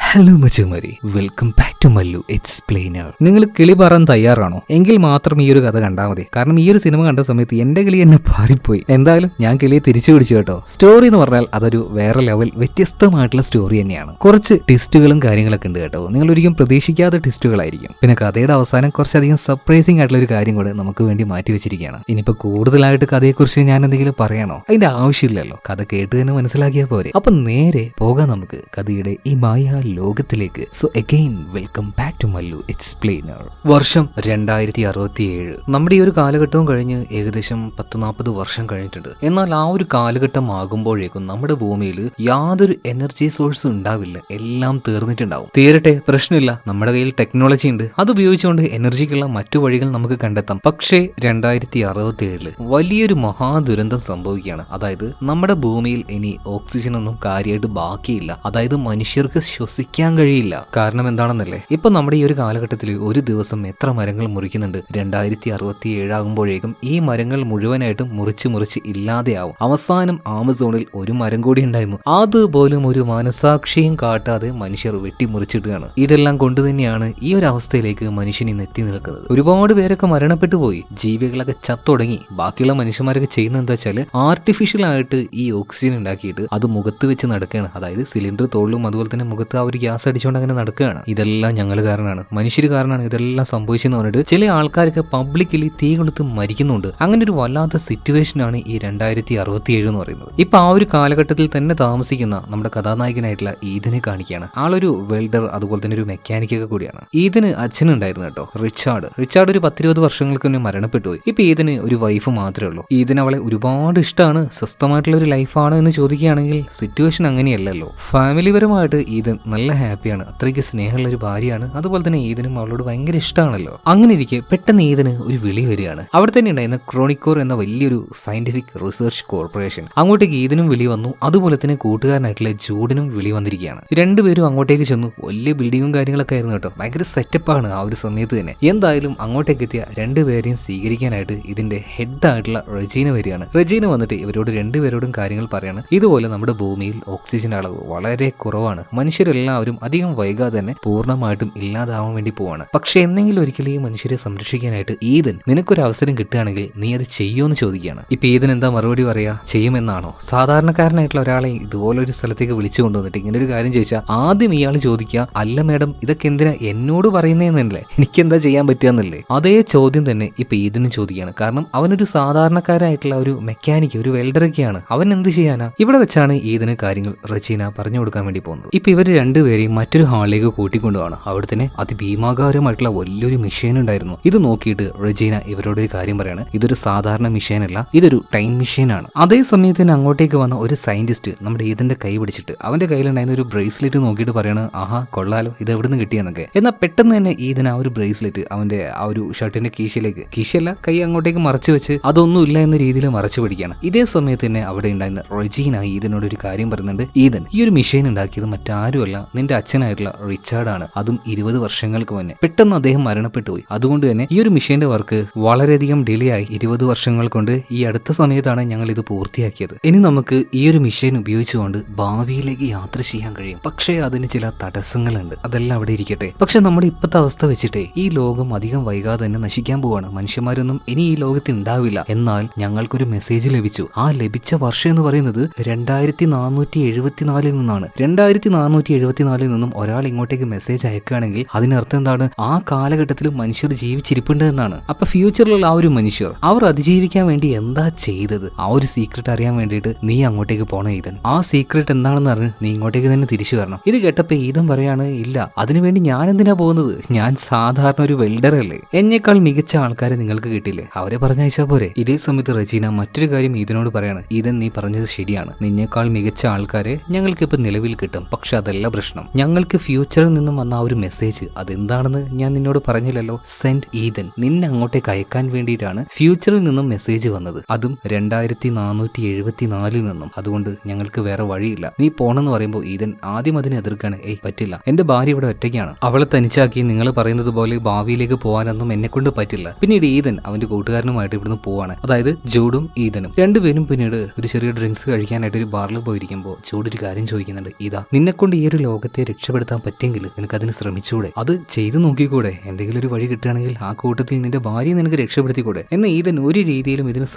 Hello മച്ചുമാരി, welcome back to Mallu explainer. നിങ്ങൾ കിളി പറയാൻ തയ്യാറാണോ? എങ്കിൽ മാത്രം ഈ ഒരു കഥ കണ്ടാൽ മതി. കാരണം ഈ ഒരു സിനിമ കണ്ട സമയത്ത് എന്റെ കിളി എന്നെ പാറിപ്പോയി. എന്തായാലും ഞാൻ കിളിയെ തിരിച്ചു പിടിച്ചു കേട്ടോ. സ്റ്റോറി എന്ന് പറഞ്ഞാൽ അതൊരു വേറെ ലെവൽ വ്യത്യസ്തമായിട്ടുള്ള സ്റ്റോറി തന്നെയാണ്. കുറച്ച് ട്വിസ്റ്റുകളും കാര്യങ്ങളൊക്കെ ഉണ്ട് കേട്ടോ. നിങ്ങൾ ഒരിക്കലും പ്രതീക്ഷിക്കാത്ത ട്വിസ്റ്റുകളായിരിക്കും. പിന്നെ കഥയുടെ അവസാനം കുറച്ചധികം സർപ്രൈസിംഗ് ആയിട്ടുള്ള ഒരു കാര്യം കൂടെ നമുക്ക് വേണ്ടി മാറ്റി വെച്ചിരിക്കുകയാണ്. ഇനിയിപ്പോൾ കൂടുതലായിട്ട് കഥയെക്കുറിച്ച് ഞാൻ എന്തെങ്കിലും പറയണോ? അതിന്റെ ആവശ്യമില്ലല്ലോ. കഥ കേട്ട് തന്നെ മനസ്സിലാക്കിയാൽ പോരെ. അപ്പൊ നേരെ പോകാം നമുക്ക് കഥയുടെ ഈ മായ ലോകത്തിലേക്ക്. So again welcome back to Mallu Explainer. വർഷം 2067. നമ്മുടെ ഈ ഒരു കാലഘട്ടവും കഴിഞ്ഞ് ഏകദേശം 10-40 വർഷം കഴിഞ്ഞിട്ടുണ്ട്. എന്നാൽ ആ ഒരു കാലഘട്ടം ആകുമ്പോഴേക്കും നമ്മുടെ ഭൂമിയിൽ യാതൊരു എനർജി സോഴ്സ് ഉണ്ടാവില്ല. എല്ലാം തീർന്നിട്ടുണ്ടാവും. തീരട്ടെ, പ്രശ്നമില്ല. നമ്മുടെ കയ്യിൽ ടെക്നോളജി ഉണ്ട്. അത് ഉപയോഗിച്ചുകൊണ്ട് എനർജിക്കുള്ള മറ്റു വഴികൾ നമുക്ക് കണ്ടെത്താം. പക്ഷേ 2067 വലിയൊരു മഹാദുരന്തം സംഭവിക്കുകയാണ്. അതായത് നമ്മുടെ ഭൂമിയിൽ ഇനി ഓക്സിജൻ ഒന്നും കാര്യമായിട്ട് ബാക്കിയില്ല. അതായത് മനുഷ്യർക്ക് ശ്വസിക്കാൻ കഴിയില്ല. കാരണം എന്താണെന്നല്ലേ, ഇപ്പൊ നമ്മുടെ ഈ ഒരു കാലഘട്ടത്തിൽ ഒരു ദിവസം എത്ര മരങ്ങൾ മുറിക്കുന്നുണ്ട്? 2067 ആകുമ്പോഴേക്കും ഈ മരങ്ങൾ മുഴുവനായിട്ടും മുറിച്ച് ഇല്ലാതെയാവും. അവസാനം ആമസോണിൽ ഒരു മരം കൂടി ഉണ്ടായിരുന്നു. അതുപോലും ഒരു മനസാക്ഷിയും കാട്ടാതെ മനുഷ്യർ വെട്ടിമുറിച്ചിടുകയാണ്. ഇതെല്ലാം കൊണ്ട് തന്നെയാണ് ഈ ഒരു അവസ്ഥയിലേക്ക് മനുഷ്യൻ ഇന്ന് എത്തി നിൽക്കുന്നത്. ഒരുപാട് പേരൊക്കെ മരണപ്പെട്ടു പോയി. ജീവികളൊക്കെ ചത്തൊടങ്ങി. ബാക്കിയുള്ള മനുഷ്യന്മാരൊക്കെ ചെയ്യുന്നത് എന്താ വെച്ചാൽ ആർട്ടിഫിഷ്യൽ ആയിട്ട് ഈ ഓക്സിജൻ ഉണ്ടാക്കിയിട്ട് അത് മുഖത്ത് വെച്ച് നടക്കുകയാണ്. അതായത് സിലിണ്ടർ തോളിലും അതുപോലെ തന്നെ മുഖത്ത് ആ ഒരു ഗ്യാസ് അടിച്ചുകൊണ്ട് അങ്ങനെ നടക്കുകയാണ്. ഇതെല്ലാം ഞങ്ങൾ കാരണമാണ്, മനുഷ്യർ കാരണമാണ് ഇതെല്ലാം സംഭവിച്ചെന്ന് പറഞ്ഞിട്ട് ചില ആൾക്കാരൊക്കെ പബ്ലിക്കലി തീ കൊളുത്ത് മരിക്കുന്നുണ്ട്. അങ്ങനെ ഒരു വല്ലാത്ത സിറ്റുവേഷൻ ആണ് ഈ 2067 എന്ന് പറയുന്നത്. ഇപ്പൊ ആ ഒരു കാലഘട്ടത്തിൽ തന്നെ താമസിക്കുന്ന നമ്മുടെ കഥാനായകനായിട്ടുള്ള ഈദനെ കാണിക്കുകയാണ്. ആളൊരു വെൽഡർ അതുപോലെ തന്നെ ഒരു മെക്കാനിക്കൊക്കെ കൂടിയാണ്. ഈദന് അച്ഛനുണ്ടായിരുന്നു കേട്ടോ, റിച്ചാർഡ് ഒരു 10-20 വർഷങ്ങൾക്ക് മുന്നേ മരണപ്പെട്ടു പോയി. ഇപ്പൊ ഈദന് ഒരു വൈഫ് മാത്രമേ ഉള്ളൂ. ഈദന് അവളെ ഒരുപാട് ഇഷ്ടമാണ്. സ്വസ്ഥമായിട്ടുള്ള ഒരു ലൈഫാണ് എന്ന് ചോദിക്കുകയാണെങ്കിൽ സിറ്റുവേഷൻ അങ്ങനെയല്ലല്ലോ. ഫാമിലിപരമായിട്ട് ഈദൻ നല്ല ഹാപ്പിയാണ്. അത്രയ്ക്ക് സ്നേഹമുള്ള ഒരു ഭാര്യയാണ്. അതുപോലെ തന്നെ ഈദനും അവളോട് ഭയങ്കര ഇഷ്ടമാണല്ലോ. അങ്ങനെ ഇരിക്കെ പെട്ടെന്ന് ഈദന് ഒരു വിളി വരികയാണ്. അവിടെ തന്നെ ഉണ്ടായിരുന്ന ക്രോണിക്കോർ എന്ന വലിയൊരു സയന്റിഫിക് റിസർച്ച് കോർപ്പറേഷൻ, അങ്ങോട്ടേക്ക് ഈദനും വിളി വന്നു. അതുപോലെ തന്നെ കൂട്ടുകാരനായിട്ടുള്ള ജൂഡിനും വിളി വന്നിരിക്കുകയാണ്. രണ്ടുപേരും അങ്ങോട്ടേക്ക് ചെന്നു. വലിയ ബിൽഡിങ്ങും കാര്യങ്ങളൊക്കെ ആയിരുന്നു കേട്ടോ. ഭയങ്കര സെറ്റപ്പാണ് ആ ഒരു സമയത്ത് തന്നെ. എന്തായാലും അങ്ങോട്ടേക്ക് എത്തിയ രണ്ടുപേരെയും സ്വീകരിക്കാനായിട്ട് ഇതിന്റെ ഹെഡ് ആയിട്ടുള്ള റെജീന വരികയാണ്. റെജീന വന്നിട്ട് ഇവരോട് രണ്ടുപേരോടും കാര്യങ്ങൾ പറയാണ്. ഇതുപോലെ നമ്മുടെ ഭൂമിയിൽ ഓക്സിജൻ അളവ് വളരെ കുറവാണ്. മനുഷ്യരെല്ലാവരും അധികം വൈകാതെ തന്നെ പൂർണ്ണമായിട്ടും ഇല്ലാതാവാൻ വേണ്ടി പോവാണ്. പക്ഷെ എന്തെങ്കിലും ഒരിക്കലും ഈ മനുഷ്യരെ സംരക്ഷിക്കാനായിട്ട് ഈദൻ നിനക്കൊരു അവസരം കിട്ടുകയാണെങ്കിൽ നീ അത് ചെയ്യുമെന്ന് ചോദിക്കുകയാണ്. ഇപ്പൊ ഈദൻ എന്താ മറുപടി പറയാ? ചെയ്യുമെന്നാണോ? സാധാരണക്കാരനായിട്ടുള്ള ഒരാളെ ഇതുപോലൊരു സ്ഥലത്തേക്ക് വിളിച്ചു കൊണ്ടുവന്നിട്ട് ഇങ്ങനെ ഒരു കാര്യം ചോദിച്ചാൽ ആദ്യം ഇയാൾ ചോദിക്കുക, അല്ല മേഡം ഇതൊക്കെ എന്തിനാ എന്നോട് പറയുന്നതെന്നല്ലേ, എനിക്കെന്താ ചെയ്യാൻ പറ്റുകയെന്നല്ലേ? അതേ ചോദ്യം തന്നെ ഇപ്പൊ ഈദനും ചോദിക്കുകയാണ്. കാരണം അവനൊരു സാധാരണക്കാരായിട്ടുള്ള ഒരു മെക്കാനിക്ക്, ഒരു വെൽഡറൊക്കെയാണ്. അവൻ എന്ത് ചെയ്യാനാ? ഇവിടെ വെച്ചാണ് ഈദന് കാര്യങ്ങൾ റജീന പറഞ്ഞു കൊടുക്കാൻ വേണ്ടി പോകുന്നത്. ഇപ്പൊ ഇവർ രണ്ടുപേരെയും മറ്റൊരു ഹാളിലേക്ക് കൂട്ടിക്കൊണ്ടുപോവാണ്. അവിടെ തന്നെ അതിഭീമാകാരമായിട്ടുള്ള വലിയൊരു മെഷീൻ ഉണ്ടായിരുന്നു. ഇത് നോക്കിയിട്ട് റജീന ഇവരോടൊരു കാര്യം പറയാണ്. ഇതൊരു സാധാരണ മെഷീൻ അല്ല, ഇതൊരു ടൈം മെഷീൻ ആണ്. അതേ സമയത്ത് തന്നെ അങ്ങോട്ടേക്ക് വന്ന ഒരു സയന്റിസ്റ്റ് നമ്മുടെ ഈദന്റെ കൈ പിടിച്ചിട്ട് അവന്റെ കയ്യിലുണ്ടായിരുന്ന ഒരു ബ്രേസ്ലെറ്റ് നോക്കിയിട്ട് പറയാണ്, ആഹാ കൊള്ളാലോ, ഇത് എവിടെ നിന്ന് കിട്ടിയെന്നൊക്കെ. എന്നാൽ പെട്ടെന്ന് തന്നെ ഈദൻ ആ ഒരു ബ്രേസ്ലെറ്റ് അവന്റെ ആ ഒരു ഷർട്ടിന്റെ കീശയല്ല കൈ അങ്ങോട്ടേക്ക് മറച്ചു വെച്ച് അതൊന്നും ഇല്ല എന്ന രീതിയിൽ മറച്ചു പിടിക്കുകയാണ്. ഇതേ സമയത്ത് തന്നെ അവിടെ ഉണ്ടായിരുന്ന റജീന ഈദനോട് ഒരു കാര്യം പറയുന്നുണ്ട്. ഈദൻ, ഈ ഒരു മെഷീൻ ഉണ്ടാക്കിയത് മറ്റാരുമല്ല, നിന്റെ അച്ഛനായിട്ടുള്ള റിച്ചാർഡാണ്. അതും 20 വർഷങ്ങൾക്ക് മുന്നേ. പെട്ടെന്ന് അദ്ദേഹം മരണപ്പെട്ടു പോയി. അതുകൊണ്ട് തന്നെ ഈ ഒരു മെഷീന്റെ വർക്ക് വളരെയധികം ഡിലേ ആയി. 20 വർഷങ്ങൾ കൊണ്ട് ഈ അടുത്ത സമയത്താണ് ഞങ്ങൾ ഇത് പൂർത്തിയാക്കിയത്. ഇനി നമുക്ക് ഈ ഒരു മെഷീൻ ഉപയോഗിച്ചുകൊണ്ട് ഭാവിയിലേക്ക് യാത്ര ചെയ്യാൻ കഴിയും. പക്ഷേ അതിന് ചില തടസ്സങ്ങളുണ്ട്. അതെല്ലാം അവിടെ ഇരിക്കട്ടെ. പക്ഷെ നമ്മുടെ ഇപ്പോഴത്തെ അവസ്ഥ വെച്ചിട്ടേ ഈ ലോകം അധികം വൈകാതെ തന്നെ നശിക്കാൻ പോവാണ്. മനുഷ്യന്മാരൊന്നും ഇനി ഈ ലോകത്ത് ഉണ്ടാവില്ല. എന്നാൽ ഞങ്ങൾക്കൊരു മെസ്സേജ് ലഭിച്ചു. ആ ലഭിച്ച വർഷം എന്ന് പറയുന്നത് 2474 നിന്നാണ്. 2474 നിന്നും ഒരാൾ ഇങ്ങോട്ടേക്ക് മെസ്സേജ് അയക്കുകയാണെങ്കിൽ അതിനർത്ഥം എന്താണ്? ആ കാലഘട്ടത്തിൽ മനുഷ്യർ ജീവിച്ചിരിപ്പുണ്ട് എന്നാണ്. അപ്പൊ ഫ്യൂച്ചറിലുള്ള ആ ഒരു മനുഷ്യർ അവർ അതിജീവിക്കാൻ വേണ്ടി എന്താ ചെയ്തത്? ആ ഒരു സീക്രട്ട് അറിയാൻ വേണ്ടിയിട്ട് നീ അങ്ങോട്ടേക്ക് പോണം ഈദൻ. ആ സീക്രട്ട് എന്താണെന്ന് അറിഞ്ഞ് നീ ഇങ്ങോട്ടേക്ക് തന്നെ തിരിച്ചു വരണം. ഇത് കേട്ടപ്പോ ഈദൻ പറയാണ്, ഇല്ല, അതിനുവേണ്ടി ഞാൻ എന്തിനാ പോകുന്നത്? ഞാൻ സാധാരണ ഒരു വെൽഡർ അല്ലേ. എന്നേക്കാൾ മികച്ച ആൾക്കാരെ നിങ്ങൾക്ക് കിട്ടില്ലേ, അവരെ പറഞ്ഞയച്ചാ പോരെ. ഇതേ സമയത്ത് റജീന മറ്റൊരു കാര്യം ഈദനോട് പറയാണ്. ഈദൻ, നീ പറഞ്ഞത് ശരിയാണ്. നിന്നേക്കാൾ മികച്ച ആൾക്കാരെ ഞങ്ങൾക്ക് ഇപ്പൊ നിലവിൽ കിട്ടും. പക്ഷെ അതല്ല പ്രശ്നം. ഞങ്ങൾക്ക് ഫ്യൂച്ചറിൽ നിന്നും വന്ന ആ ഒരു മെസ്സേജ് അതെന്താണെന്ന് ഞാൻ നിന്നോട് പറഞ്ഞില്ലല്ലോ. സെൻഡ് ഈദൻ, നിന്നെ അങ്ങോട്ടേക്ക് അയക്കാൻ വേണ്ടിയിട്ടാണ് ഫ്യൂച്ചറിൽ നിന്നും മെസ്സേജ് വന്നത്. അതും 2474 നിന്നും. അതുകൊണ്ട് ഞങ്ങൾക്ക് വേറെ വഴിയില്ല. നീ പോണെന്ന് പറയുമ്പോൾ ഈദൻ ആദ്യം അതിനെ എതിർക്കാണ്. പറ്റില്ല, എന്റെ ഭാര്യ ഇവിടെ ഒറ്റയ്ക്കാണ്. അവളെ തനിച്ചാക്കി നിങ്ങൾ പറയുന്നത് പോലെ ഭാവിയിലേക്ക് പോകാനൊന്നും എന്നെ കൊണ്ട് പറ്റില്ല. പിന്നീട് ഈദൻ അവന്റെ കൂട്ടുകാരനുമായിട്ട് ഇവിടുന്ന് പോവാണ്. അതായത് ജൂഡും ഈദനും രണ്ടുപേരും പിന്നീട് ഒരു ചെറിയ ഡ്രിങ്ക്സ് കഴിക്കാനായിട്ട് ഒരു ബാറിൽ പോയിരിക്കുമ്പോൾ ജൂഡ് ഒരു കാര്യം ചോദിക്കുന്നുണ്ട്. ഇതാ, നിന്നെക്കൊണ്ട് ഈ ഒരു ലോകത്തെ രക്ഷപ്പെടുത്താൻ പറ്റിയെങ്കിൽ നിനക്ക് അതിന് ശ്രമിച്ചുകൂടെ? അത് ചെയ്തു നോക്കിക്കൂടെ? എന്തെങ്കിലും ഒരു വഴി കിട്ടുകയാണെങ്കിൽ ആ കൂട്ടത്തിൽ നിന്റെ ഭാര്യയെ നിനക്ക് രക്ഷപ്പെടുത്തിക്കൂടെ? എന്നാൽ ഈതൻ ഒരു രീതിയിലും ഇതിന്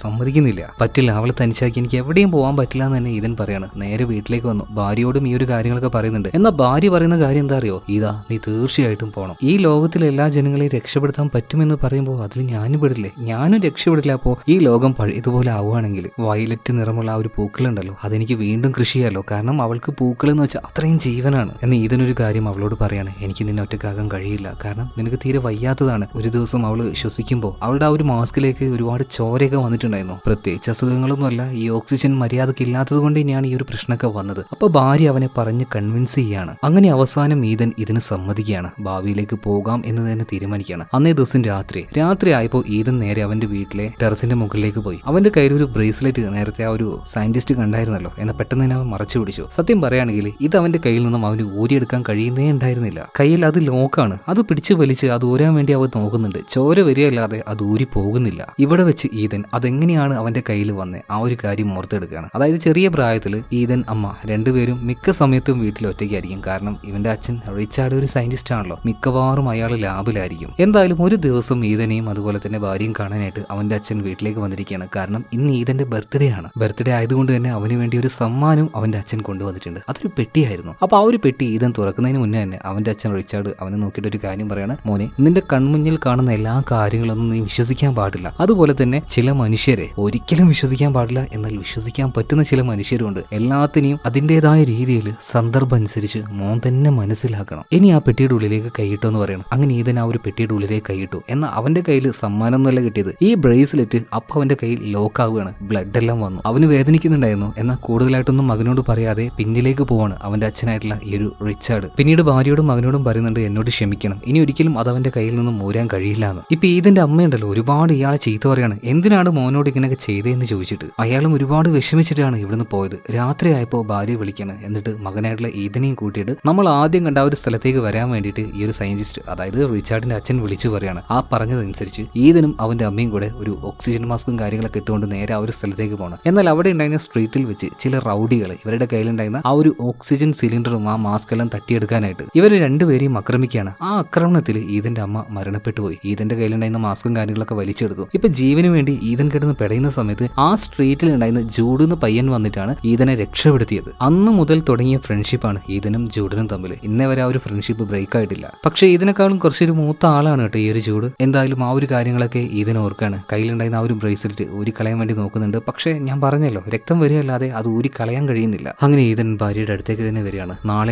സമ്മതിക്കുന്നില്ല. പറ്റില്ല, അവളെ തനിച്ചാക്കി എനിക്ക് എവിടെയും പോകാൻ പറ്റില്ല എന്ന് തന്നെ ഈതൻ പറയാണ്. നേരെ വീട്ടിലേക്ക് വന്നു. ഭാര്യയോടും ഈ ഒരു കാര്യങ്ങളൊക്കെ പറയുന്നുണ്ട്. എന്നാൽ ഭാര്യ പറയുന്ന കാര്യം എന്താ അറിയോ? ഇതാ, നീ തീർച്ചയായിട്ടും പോകണം. ഈ ലോകത്തിലെ എല്ലാ ജനങ്ങളെയും രക്ഷപ്പെടുത്താൻ പറ്റുമെന്ന് പറയുമ്പോൾ അതിൽ ഞാനും പെടില്ലേ? ഞാനും രക്ഷപ്പെടില്ല. അപ്പോൾ ഈ ലോകം ഇതുപോലെ ആവുകയാണെങ്കിൽ വയലറ്റ് നിറമുള്ള ആ ഒരു പൂക്കളുണ്ടല്ലോ, അതെനിക്ക് വീണ്ടും കൃഷി ചെയ്യാലോ. കാരണം അവൾക്ക് പൂക്കൾ എന്ന് വെച്ചാൽ അത്രയും ജീവനാണ്. എന്നാൽ ഇതിനൊരു കാര്യം അവളോട് പറയാണ്, എനിക്ക് നിന്നെ ഒറ്റക്കാകാൻ കഴിയില്ല. കാരണം നിനക്ക് തീരെ വയ്യാത്തതാണ്. ഒരു ദിവസം അവൾ ശ്വസിക്കുമ്പോൾ അവളുടെ ആ ഒരു മാസ്കിലേക്ക് ഒരുപാട് ചോരയൊക്കെ വന്നിട്ടുണ്ടായിരുന്നു. പ്രത്യേകിച്ച് അസുഖങ്ങളൊന്നുമല്ല, ഈ ഓക്സിജൻ മര്യാദക്ക് ഇല്ലാത്തത് കൊണ്ട് തന്നെയാണ് ഈ ഒരു പ്രശ്നമൊക്കെ വന്നത്. അപ്പൊ ഭാര്യ അവനെ പറഞ്ഞ് കൺവിൻസ് ചെയ്യാണ്. അങ്ങനെ അവസാനം ഈതൻ ഇതിന് സമ്മതിക്കുകയാണ്. ഭാവിയിലേക്ക് പോകാം എന്ന് തന്നെ തീരുമാനിക്കുകയാണ്. അന്നേ ദിവസം രാത്രി ആയപ്പോൾ ഈതൻ നേരെ അവന്റെ വീട്ടിലെ ടെറസിന്റെ മുകളിലേക്ക് പോയി. അവന്റെ കയ്യിൽ ഒരു ബ്രേസ്ലെറ്റ് നേരത്തെ ആ ഒരു സയന്റിസ്റ്റ് കണ്ടായിരുന്നല്ലോ, എന്നാൽ പെട്ടെന്ന് തന്നെ അവൻ മറച്ചു പിടിച്ചു. സത്യം പറയുകയാണെങ്കിൽ ഇത് അവന്റെ കയ്യിൽ നിന്നും അവന് ഊരിയെടുക്കാൻ കഴിയുന്നേ ഉണ്ടായിരുന്നില്ല. കയ്യിൽ അത് ലോക്കാണ്. അത് പിടിച്ചു വലിച്ച് അത് ഊരാൻ വേണ്ടി അവൻ നോക്കുന്നുണ്ട്. ചോര വരികയല്ലാതെ അത് ഊരി പോകുന്നില്ല. ഇവിടെ വെച്ച് ഈതൻ അതെങ്ങനെയാണ് അവന്റെ കയ്യിൽ വന്നേ ആ ഒരു കാര്യം ഓർത്തെടുക്കുകയാണ്. അതായത് ചെറിയ പ്രായത്തിൽ ഈതൻ അമ്മ രണ്ടുപേരും മിക്ക സമയത്തും വീട്ടിൽ ഒറ്റയ്ക്കായിരിക്കും. കാരണം ഇവന്റെ അച്ഛൻ റിച്ചാർഡ് ഒരു സയന്റിസ്റ്റ് ആണല്ലോ, മിക്കവാറും അയാൾ ലാബിലായിരിക്കും. എന്തായാലും ഒരു ദിവസം ഈതനെയും അതുപോലെ തന്നെ ഭാര്യയും കാണാനായിട്ട് അവന്റെ അച്ഛൻ വീട്ടിലേക്ക് വന്നിരിക്കുകയാണ്. കാരണം ഇന്ന് ഈതന്റെ ബർത്ത്ഡേ ആണ്. ബർത്ത്ഡേ ആയതുകൊണ്ട് തന്നെ അവന് വേണ്ടി ഒരു സമ്മാനവും അവന്റെ അച്ഛൻ കൊണ്ടുവന്നിട്ടുണ്ട്. അതൊരു പെട്ടിയായിരുന്നു. അപ്പൊ ആ ഒരു പെട്ടി ഈതൻ തുറക്കുന്നതിന് മുന്നേ തന്നെ അവന്റെ അച്ഛൻ റിച്ചാർഡ് അവനെ നോക്കിയിട്ട് ഒരു കാര്യം പറയാണ്, മോനെ, നിന്റെ കൺമുന്നിൽ കാണുന്ന എല്ലാ കാര്യങ്ങളൊന്നും നീ വിശ്വസിക്കാൻ പാടില്ല. അതുപോലെ തന്നെ ചില മനുഷ്യരെ ഒരിക്കലും വിശ്വസിക്കാൻ പാടില്ല, എന്നാൽ വിശ്വസിക്കാൻ പറ്റുന്ന ചില മനുഷ്യരുണ്ട്. എല്ലാത്തിനെയും അതിൻ്റെതായ രീതിയിൽ സന്ദർഭം അനുസരിച്ച് മോൻ തന്നെ മനസ്സിലാക്കണം. ഇനി ആ പെട്ടിയുടെ ഉള്ളിലേക്ക് കൈയിട്ടു എന്ന് പറയണം. അങ്ങനെ ഈതൻ ആ ഒരു പെട്ടിയുടെ ഉള്ളിലേക്ക് കൈയിട്ടു. എന്നാൽ അവന്റെ കയ്യിൽ സമ്മാനം എന്നല്ല കിട്ടിയത്, ഈ ബ്രേസ്ലെറ്റ്. അപ്പൊ അവന്റെ കയ്യിൽ ലോക്ക് ആവുകയാണ്. ബ്ലഡ് എല്ലാം വന്നു. അവന് വേദനിക്കുന്നുണ്ടായിരുന്നു. എന്നാൽ കൂടുതലായിട്ടൊന്നും മകനോട് പറയാതെ പിന്നിലേക്ക് പോവാണ് അവന്റെ അച്ഛനായിട്ടുള്ള ഈ ഒരു റിച്ചാർഡ്. പിന്നീട് ഭാര്യയോടും മകനോടും പറയുന്നുണ്ട്, എന്നോട് ക്ഷമിക്കണം, ഇനി ഒരിക്കലും അത് അവന്റെ കയ്യിൽ നിന്നും മൂരാൻ കഴിയില്ല എന്ന്. ഇപ്പൊ ഈതന്റെ അമ്മയുണ്ടല്ലോ ഒരുപാട് ഇയാളെ ചീത്ത പറയാണ്. എന്തിനാണ് മോനോട് ഇങ്ങനെയൊക്കെ ചെയ്തതെന്ന് ചോദിച്ചിട്ട്. അയാളും ഒരുപാട് വിഷമിച്ചിട്ടാണ് ഇവിടുന്ന് പോയത്. രാത്രി ആയപ്പോൾ ഭാര്യ വിളിക്കാണ്. എന്നിട്ട് മകനായിട്ടുള്ള ഈതനെയും കൂട്ടിയിട്ട് നമ്മൾ ആദ്യം കണ്ട ആ ഒരു സ്ഥലത്തേക്ക് വരാൻ വേണ്ടിയിട്ട് ഈ ഒരു സയന്റിസ്റ്റ്, അതായത് റിച്ചാർഡിന്റെ അച്ഛൻ വിളിച്ചു പറയാണ്. ആ പറഞ്ഞതനുസരിച്ച് ഈതനും അവന്റെ അമ്മയും കൂടെ ഒരു ഓക്സിജൻ മാസ്കും കാര്യങ്ങളൊക്കെ ഇട്ടുകൊണ്ട് നേരെ ആ ഒരു സ്ഥലത്തേക്ക് പോകണം. എന്നാൽ അവിടെ ഉണ്ടായിരുന്ന സ്ട്രീറ്റിൽ വെച്ച് ചില റൗഡികൾ ഇവരുടെ കയ്യിലുണ്ടായിരുന്ന ആ ഒരു ഓക്സിജൻ സിലിണ്ടറും ആ മാസ്ക് എല്ലാം തട്ടിയെടുക്കാനായിട്ട് ഇവർ രണ്ടുപേരെയും ആക്രമിക്കുകയാണ്. ആ ആക്രമണത്തിൽ ഈതന്റെ അമ്മ മരണപ്പെട്ടു പോയി. ഈതന്റെ കയ്യിലുണ്ടായിരുന്ന മാസ്കും കാര്യങ്ങളൊക്കെ വലിച്ചെടുത്തു. ഇപ്പൊ ജീവന് വേണ്ടി ഈതൻ കിടന്ന് പെടയുന്ന സമയത്ത് ആ സ്ട്രീറ്റിൽ ഉണ്ടായിരുന്ന ജൂഡ് എന്ന പയ്യൻ വന്നിട്ടാണ് ഈതനെ രക്ഷപ്പെടുത്തിയത്. അന്ന് മുതൽ തുടങ്ങിയ ഫ്രണ്ട്ഷിപ്പാണ് ഈതനും ജൂഡിനും തമ്മിൽ. ഇന്നേ വരെ ആ ഒരു ഫ്രണ്ട്ഷിപ്പ് ബ്രേക്ക് ആയിട്ടില്ല. പക്ഷേ ഇതിനേക്കാളും കുറച്ചൊരു മൂത്ത ആളാണ് കേട്ടോ ഈ ഒരു ജൂഡ്. എന്തായാലും ആ ഒരു കാര്യങ്ങളൊക്കെ ഈതൻ ഓർക്കാണ്. കയ്യിലുണ്ടായിരുന്ന ആ ഒരു ബ്രേസ്ലെറ്റ് ഊരിക്കളയാൻ വേണ്ടി നോക്കുന്നുണ്ട്. പക്ഷേ ഞാൻ പറഞ്ഞല്ലോ, രക്തം വരികയല്ലാതെ അത് ഊരിക്കളയാൻ കഴിയുന്നില്ല. അങ്ങനെ ഈതൻ ഭാര്യയുടെ അടുത്തേക്ക് തന്നെ വരികയാണ്.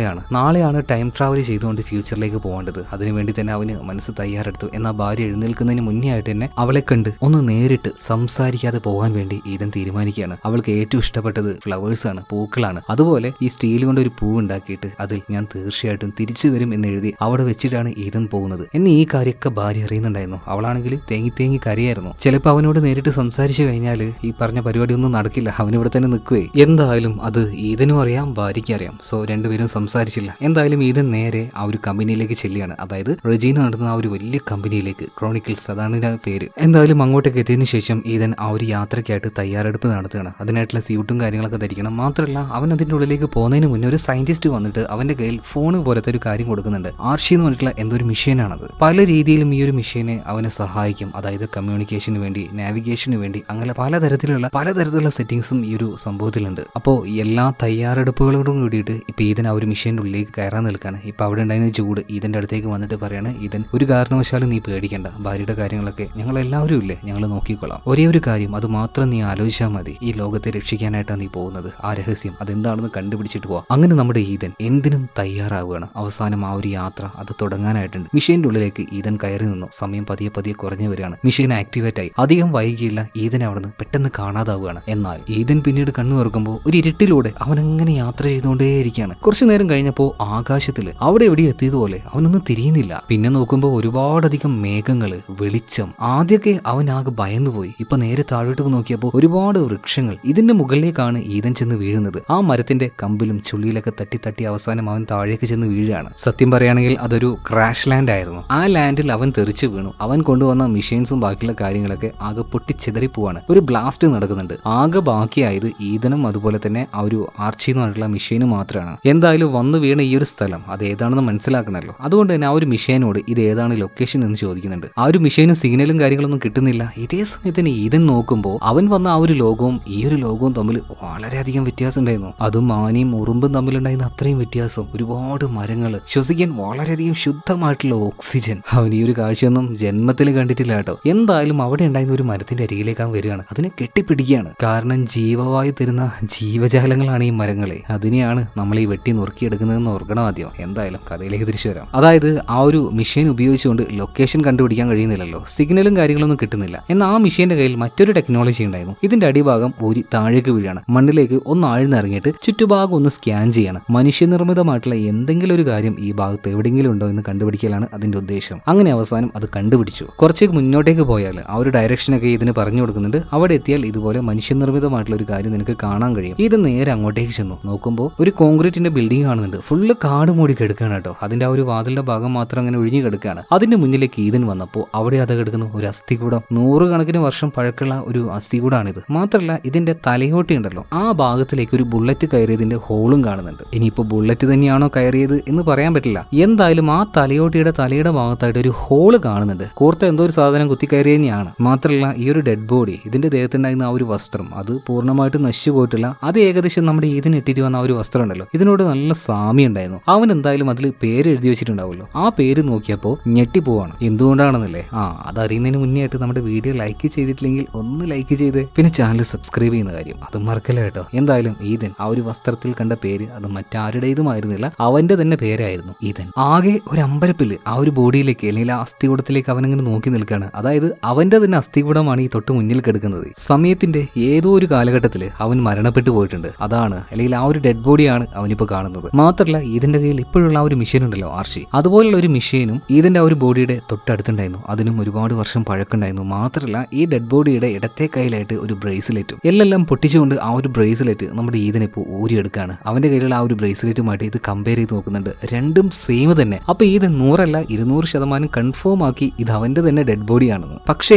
നാളെയാണ് ടൈം ട്രാവൽ ചെയ്തുകൊണ്ട് ഫ്യൂച്ചറിലേക്ക് പോകേണ്ടത്. അതിനുവേണ്ടി തന്നെ അവന് മനസ്സ് തയ്യാറെടുത്തു. എന്നാൽ ഭാര്യ എഴുന്നേൽക്കുന്നതിന് മുന്നേ ആയിട്ട് തന്നെ അവളെ കണ്ട് ഒന്ന് നേരിട്ട് സംസാരിക്കാതെ പോകാൻ വേണ്ടി ഈതൻ തീരുമാനിക്കുകയാണ്. അവൾക്ക് ഏറ്റവും ഇഷ്ടപ്പെട്ടത് ഫ്ലവേഴ്സ് ആണ്, പൂക്കളാണ്. അതുപോലെ ഈ സ്റ്റീൽ കൊണ്ട് ഒരു പൂ ഉണ്ടാക്കിയിട്ട് അതിൽ ഞാൻ തീർച്ചയായിട്ടും തിരിച്ചു വരും എന്ന് എഴുതി അവിടെ വെച്ചിട്ടാണ് ഈതൻ പോകുന്നത്. എന്നെ ഈ കാര്യമൊക്കെ ഭാര്യ അറിയുന്നുണ്ടായിരുന്നു. അവളാണെങ്കിൽ തേങ്ങി കരയായിരുന്നു. ചിലപ്പോൾ അവനോട് നേരിട്ട് സംസാരിച്ചു കഴിഞ്ഞാൽ ഈ പറഞ്ഞ പരിപാടി ഒന്നും നടക്കില്ല, അവനിവിടെ തന്നെ നിൽക്കുകയെ. എന്തായാലും അത് ഈതനും അറിയാം, ഭാര്യയ്ക്ക് അറിയാം. സോ രണ്ടുപേരും സംസാരിച്ചില്ല. എന്തായാലും ഈതൻ നേരെ ആ ഒരു കമ്പനിയിലേക്ക് ചെല്ലുകയാണ്. അതായത് റെജീന നടത്തുന്ന ആ ഒരു വലിയ കമ്പനിയിലേക്ക്, ക്രോണിക്കിൾസ് അതാണ് ഇതിന്റെ പേര്. എന്തായാലും അങ്ങോട്ടേക്ക് എത്തിയതിനു ശേഷം ഈതൻ ആ ഒരു യാത്രയ്ക്കായിട്ട് തയ്യാറെടുപ്പ് നടത്തുകയാണ്. അതിനായിട്ടുള്ള സ്യൂട്ടും കാര്യങ്ങളൊക്കെ ധരിക്കണം. മാത്രമല്ല അവൻ അതിന്റെ ഉള്ളിലേക്ക് പോകുന്നതിന് മുന്നേ ഒരു സയന്റിസ്റ്റ് വന്നിട്ട് അവന്റെ കയ്യിൽ ഫോൺ പോലത്തെ ഒരു കാര്യം കൊടുക്കുന്നുണ്ട്. ആർഷി എന്ന് പറഞ്ഞിട്ടുള്ള എന്തൊരു മെഷീനാണത്. പല രീതിയിലും ഈ ഒരു മെഷീനെ അവനെ സഹായിക്കും. അതായത് കമ്മ്യൂണിക്കേഷന് വേണ്ടി, നാവിഗേഷന് വേണ്ടി, അങ്ങനെ പലതരത്തിലുള്ള സെറ്റിംഗ്സും ഈ ഒരു സംഭവത്തിലുണ്ട്. അപ്പോൾ എല്ലാ തയ്യാറെടുപ്പുകളോടും കൂടിയിട്ട് ഇപ്പൊ ഈതൻ ആ ഒരു മെഷീൻ്റെ ഉള്ളിലേക്ക് കയറാൻ നിൽക്കുകയാണ്. ഇപ്പൊ അവിടെ ഉണ്ടായിരുന്ന ജൂഡ് ഈതന്റെ അടുത്തേക്ക് വന്നിട്ട് പറയാണ്, ഈതൻ ഒരു കാരണവശാലും നീ പേടിക്കണ്ട, ഭാര്യയുടെ കാര്യങ്ങളൊക്കെ ഞങ്ങൾ എല്ലാവരും ഇല്ലേ, ഞങ്ങൾ നോക്കിക്കൊള്ളാം. ഒരേ ഒരു കാര്യം, അത് മാത്രം നീ ആലോചിച്ചാൽ മതി. ഈ ലോകത്തെ രക്ഷിക്കാനായിട്ടാണ് നീ പോകുന്നത്. ആ രഹസ്യം അതെന്താണെന്ന് കണ്ടുപിടിച്ചിട്ട് പോവാം. അങ്ങനെ നമ്മുടെ ഈതൻ എന്തിനും തയ്യാറാവുകയാണ്. അവസാനം ആ ഒരു യാത്ര അത് തുടങ്ങാനായിട്ടുണ്ട്. മെഷീന്റെ ഉള്ളിലേക്ക് ഈതൻ കയറി നിന്നു. സമയം പതിയെ കുറഞ്ഞു വരികയാണ്. മെഷീൻ ആക്ടിവേറ്റ് ആയി. അധികം വൈകിയില്ല ഈതൻ അവിടുന്ന് പെട്ടെന്ന് കാണാതാവുകയാണ്. എന്നാൽ ഈതൻ പിന്നീട് കണ്ണു തുറക്കുമ്പോൾ ഒരു ഇരുട്ടിലൂടെ അവൻ അങ്ങനെ യാത്ര ചെയ്തുകൊണ്ടേയിരിക്കുകയാണ്. കുറച്ചു നേരം കഴിഞ്ഞപ്പോൾ ആകാശത്തിൽ അവിടെ എവിടെ എത്തിയതുപോലെ അവനൊന്നും തിരിയുന്നില്ല. പിന്നെ നോക്കുമ്പോൾ ഒരുപാടധികം മേഘങ്ങള്, വെളിച്ചം. ആദ്യമൊക്കെ അവൻ ആകെ ഭയന്നുപോയി. ഇപ്പൊ നേരെ താഴോട്ട് നോക്കിയപ്പോൾ ഒരുപാട് വൃക്ഷങ്ങൾ. ഇതിന്റെ മുകളിലേക്കാണ് ഈതൻ ചെന്ന് വീഴുന്നത്. ആ മരത്തിന്റെ കമ്പിലും ചുള്ളിയിലൊക്കെ തട്ടി അവസാനം അവൻ താഴേക്ക് ചെന്ന് വീഴുകയാണ്. സത്യം പറയുകയാണെങ്കിൽ അതൊരു ക്രാഷ് ലാൻഡ് ആയിരുന്നു. ആ ലാൻഡിൽ അവൻ തെറിച്ചു വീണു. അവൻ കൊണ്ടുവന്ന മെഷീൻസും ബാക്കിയുള്ള കാര്യങ്ങളൊക്കെ ആകെ പൊട്ടിച്ചെതറി പോവാണ്. ഒരു ബ്ലാസ്റ്റ് നടക്കുന്നുണ്ട്. ആകെ ബാക്കിയായത് ഈതനും അതുപോലെ തന്നെ ആ ഒരു ആർച്ചി എന്ന് പറഞ്ഞിട്ടുള്ള മെഷീനും മാത്രമാണ്. എന്തായാലും വന്നു വീണ ഈ ഒരു സ്ഥലം അത് ഏതാണെന്ന് മനസ്സിലാക്കണമല്ലോ. അതുകൊണ്ട് തന്നെ ആ ഒരു മിഷേനോട് ഇത് ഏതാണ് ലൊക്കേഷൻ എന്ന് ചോദിക്കുന്നുണ്ട്. ആ ഒരു മിഷേനും സിഗ്നലും കാര്യങ്ങളൊന്നും കിട്ടുന്നില്ല. ഇതേ സമയത്തിന് ഈതൻ നോക്കുമ്പോൾ അവൻ വന്ന ആ ഒരു ലോകവും ഈ ഒരു ലോകവും തമ്മിൽ വളരെയധികം വ്യത്യാസം ഉണ്ടായിരുന്നു. അതും ആനയും ഉറുമ്പും തമ്മിലുണ്ടായിരുന്ന അത്രയും വ്യത്യാസം. ഒരുപാട് മരങ്ങൾ, ശ്വസിക്കാൻ വളരെയധികം ശുദ്ധമായിട്ടുള്ള ഓക്സിജൻ. അവൻ ഈ ഒരു കാഴ്ചയൊന്നും ജന്മത്തിൽ കണ്ടിട്ടില്ല കേട്ടോ. എന്തായാലും അവിടെ ഉണ്ടായിരുന്ന ഒരു മരത്തിന്റെ അരികിലേക്ക് അവൻ വരികയാണ്. അതിനെ കെട്ടിപ്പിടിക്കുകയാണ്. കാരണം ജീവവായു തരുന്ന ജീവജാലങ്ങളാണ് ഈ മരങ്ങളെ. അതിനെയാണ് നമ്മൾ ഈ വെട്ടി നുറുക്കിയെടുക്കുന്നതെന്ന് ഓർക്കണം ആദ്യം. എന്തായാലും കഥയിലേക്ക് തിരിച്ചു വരാം. അതായത് ആ ഒരു മെഷീൻ ഉപയോഗിച്ചുകൊണ്ട് ലൊക്കേഷൻ കണ്ടുപിടിക്കാൻ കഴിയുന്നില്ലല്ലോ, സിഗ്നലും കാര്യങ്ങളൊന്നും കിട്ടുന്നില്ല. എന്നാൽ ആ മെഷീന്റെ കയ്യിൽ മറ്റൊരു ടെക്നോളജി ഉണ്ടായിരുന്നു. ഇതിന്റെ അടിഭാഗം ഒരു താഴേക്ക് വീഴാണ്. മണ്ണിലേക്ക് ഒന്ന് ആഴ്ന്നിറങ്ങിയിട്ട് ചുറ്റുഭാഗം ഒന്ന് സ്കാൻ ചെയ്യാണ്. മനുഷ്യനിർമ്മിതമായിട്ടുള്ള എന്തെങ്കിലും ഒരു കാര്യം ഈ ഭാഗത്ത് എവിടെയെങ്കിലും ഉണ്ടോ എന്ന് കണ്ടുപിടിക്കലാണ് അതിന്റെ ഉദ്ദേശം. അങ്ങനെ അവസാനം അത് കണ്ടുപിടിച്ചു. കുറച്ചേക്ക് മുന്നോട്ടേക്ക് പോയാൽ ആ ഒരു ഡയറക്ഷനൊക്കെ ഇതിന് പറഞ്ഞു കൊടുക്കുന്നുണ്ട്. അവിടെ എത്തിയാൽ ഇതുപോലെ മനുഷ്യനിർമ്മിതമായിട്ടുള്ള ഒരു കാര്യം നിനക്ക് കാണാൻ കഴിയും. ഇത് നേരെ അങ്ങോട്ടേക്ക് ചെന്നു നോക്കുമ്പോൾ ഒരു കോൺക്രീറ്റിന്റെ ബിൽഡിംഗ് കാണുന്നുണ്ട്. ഫുള്ള് കാട് മൂടി കിടക്കുകയാണ് കേട്ടോ. അതിന്റെ ആ ഒരു വാതിലിന്റെ ഭാഗം മാത്രം അങ്ങനെ ഒഴിഞ്ഞു കിടക്കുകയാണ്. അതിന്റെ മുന്നിലേക്ക് ഈതൻ വന്നപ്പോൾ അവിടെ അത് കിടക്കുന്നു ഒരു അസ്ഥികൂടം. 100 കണക്കിന് വർഷം പഴക്കമുള്ള ഒരു അസ്ഥികൂടാണിത്. മാത്രമല്ല ഇതിന്റെ തലയോട്ടി ഉണ്ടല്ലോ, ആ ഭാഗത്തിലേക്ക് ഒരു ബുള്ളറ്റ് കയറിയതിന്റെ ഹോളും കാണുന്നുണ്ട്. ഇനിയിപ്പോ ബുള്ളറ്റ് തന്നെയാണോ കയറിയത് എന്ന് പറയാൻ പറ്റില്ല. എന്തായാലും ആ തലയോട്ടിയുടെ തലയുടെ ഭാഗത്തായിട്ട് ഒരു ഹോള് കാണുന്നുണ്ട്. കൂർത്ത എന്തോ ഒരു സാധനം കുത്തി കയറി തന്നെയാണ്. മാത്രമല്ല ഈ ഒരു ഡെഡ് ബോഡി, ഇതിന്റെ ദേഹത്തുണ്ടായിരുന്ന ആ ഒരു വസ്ത്രം അത് പൂർണ്ണമായിട്ടും നശിച്ചു പോയിട്ടില്ല. അത് ഏകദേശം നമ്മുടെ ഇതിന് ഇട്ടിട്ട് വന്ന ആ ഒരു വസ്ത്രം ഉണ്ടല്ലോ, ഇതിനോട് നല്ല സാമ്യം ഉണ്ടായിരുന്നു. അവൻ എന്തായാലും അതിൽ പേര് എഴുതി വെച്ചിട്ടുണ്ടാവുമല്ലോ. ആ പേര് നോക്കിയപ്പോൾ ഞെട്ടിപ്പോവാണ്. എന്തുകൊണ്ടാണെന്നല്ലേ? അതറിയുന്നതിന് മുന്നേ ആയിട്ട് നമ്മുടെ വീഡിയോ ലൈക്ക് ചെയ്തിട്ടില്ലെങ്കിൽ ഒന്ന് ലൈക്ക് ചെയ്ത് പിന്നെ ചാനൽ സബ്സ്ക്രൈബ് ചെയ്യുന്ന കാര്യം അത് മറക്കല്ല കേട്ടോ. എന്തായാലും ഈതൻ ആ ഒരു വസ്ത്രത്തിൽ കണ്ട പേര് അത് മറ്റാരുടേതുമായിരുന്നില്ല, അവന്റെ തന്നെ പേരായിരുന്നു ഈതൻ. ആകെ ഒരു അമ്പരപ്പില് ആ ഒരു ബോഡിയിലേക്ക് അല്ലെങ്കിൽ ആ അസ്ഥികൂടത്തിലേക്ക് അവനങ്ങനെ നോക്കി നിൽക്കുകയാണ്. അതായത് അവന്റെ തന്നെ അസ്ഥികൂടമാണ് ഈ തൊട്ട് മുന്നിൽ കിടക്കുന്നത്. സമയത്തിന്റെ ഏതോ ഒരു കാലഘട്ടത്തിൽ അവൻ മരണപ്പെട്ടു പോയിട്ടുണ്ട്. അതാണ്, അല്ലെങ്കിൽ ആ ഒരു ഡെഡ് ബോഡിയാണ് അവനിപ്പോ കാണുന്നത്. മാത്രമല്ല ഇതിന്റെ കയ്യിൽ ഇപ്പോഴുള്ള ആ ഒരു മെഷീൻ ഉണ്ടല്ലോ ആർഷി, അതുപോലുള്ള ഒരു മെഷീനും ഇതിന്റെ ആ ഒരു ബോഡിയുടെ തൊട്ടടുത്തുണ്ടായിരുന്നു. അതിനും ഒരുപാട് വർഷം പഴക്കമുണ്ടായിരുന്നു. മാത്രമല്ല ഈ ഡെഡ് ബോഡിയുടെ ഇടത്തെ കയ്യിലായിട്ട് ഒരു ബ്രേസ്ലെറ്റും എല്ലാം പൊട്ടിച്ചുകൊണ്ട് ആ ഒരു ബ്രേസ്ലെറ്റ് നമ്മുടെ ഈതനിപ്പോൾ ഊരിയെടുക്കുകയാണ്. അവന്റെ കയ്യിലുള്ള ആ ഒരു ബ്രേസ്ലെറ്റുമായിട്ട് ഇത് കമ്പയർ ചെയ്ത് നോക്കുന്നുണ്ട്. രണ്ടും സെയിം തന്നെ. അപ്പൊ ഇത് 100 200% കൺഫേം ആക്കി ഇത് അവന്റെ തന്നെ ഡെഡ് ബോഡിയാണെന്ന്. പക്ഷെ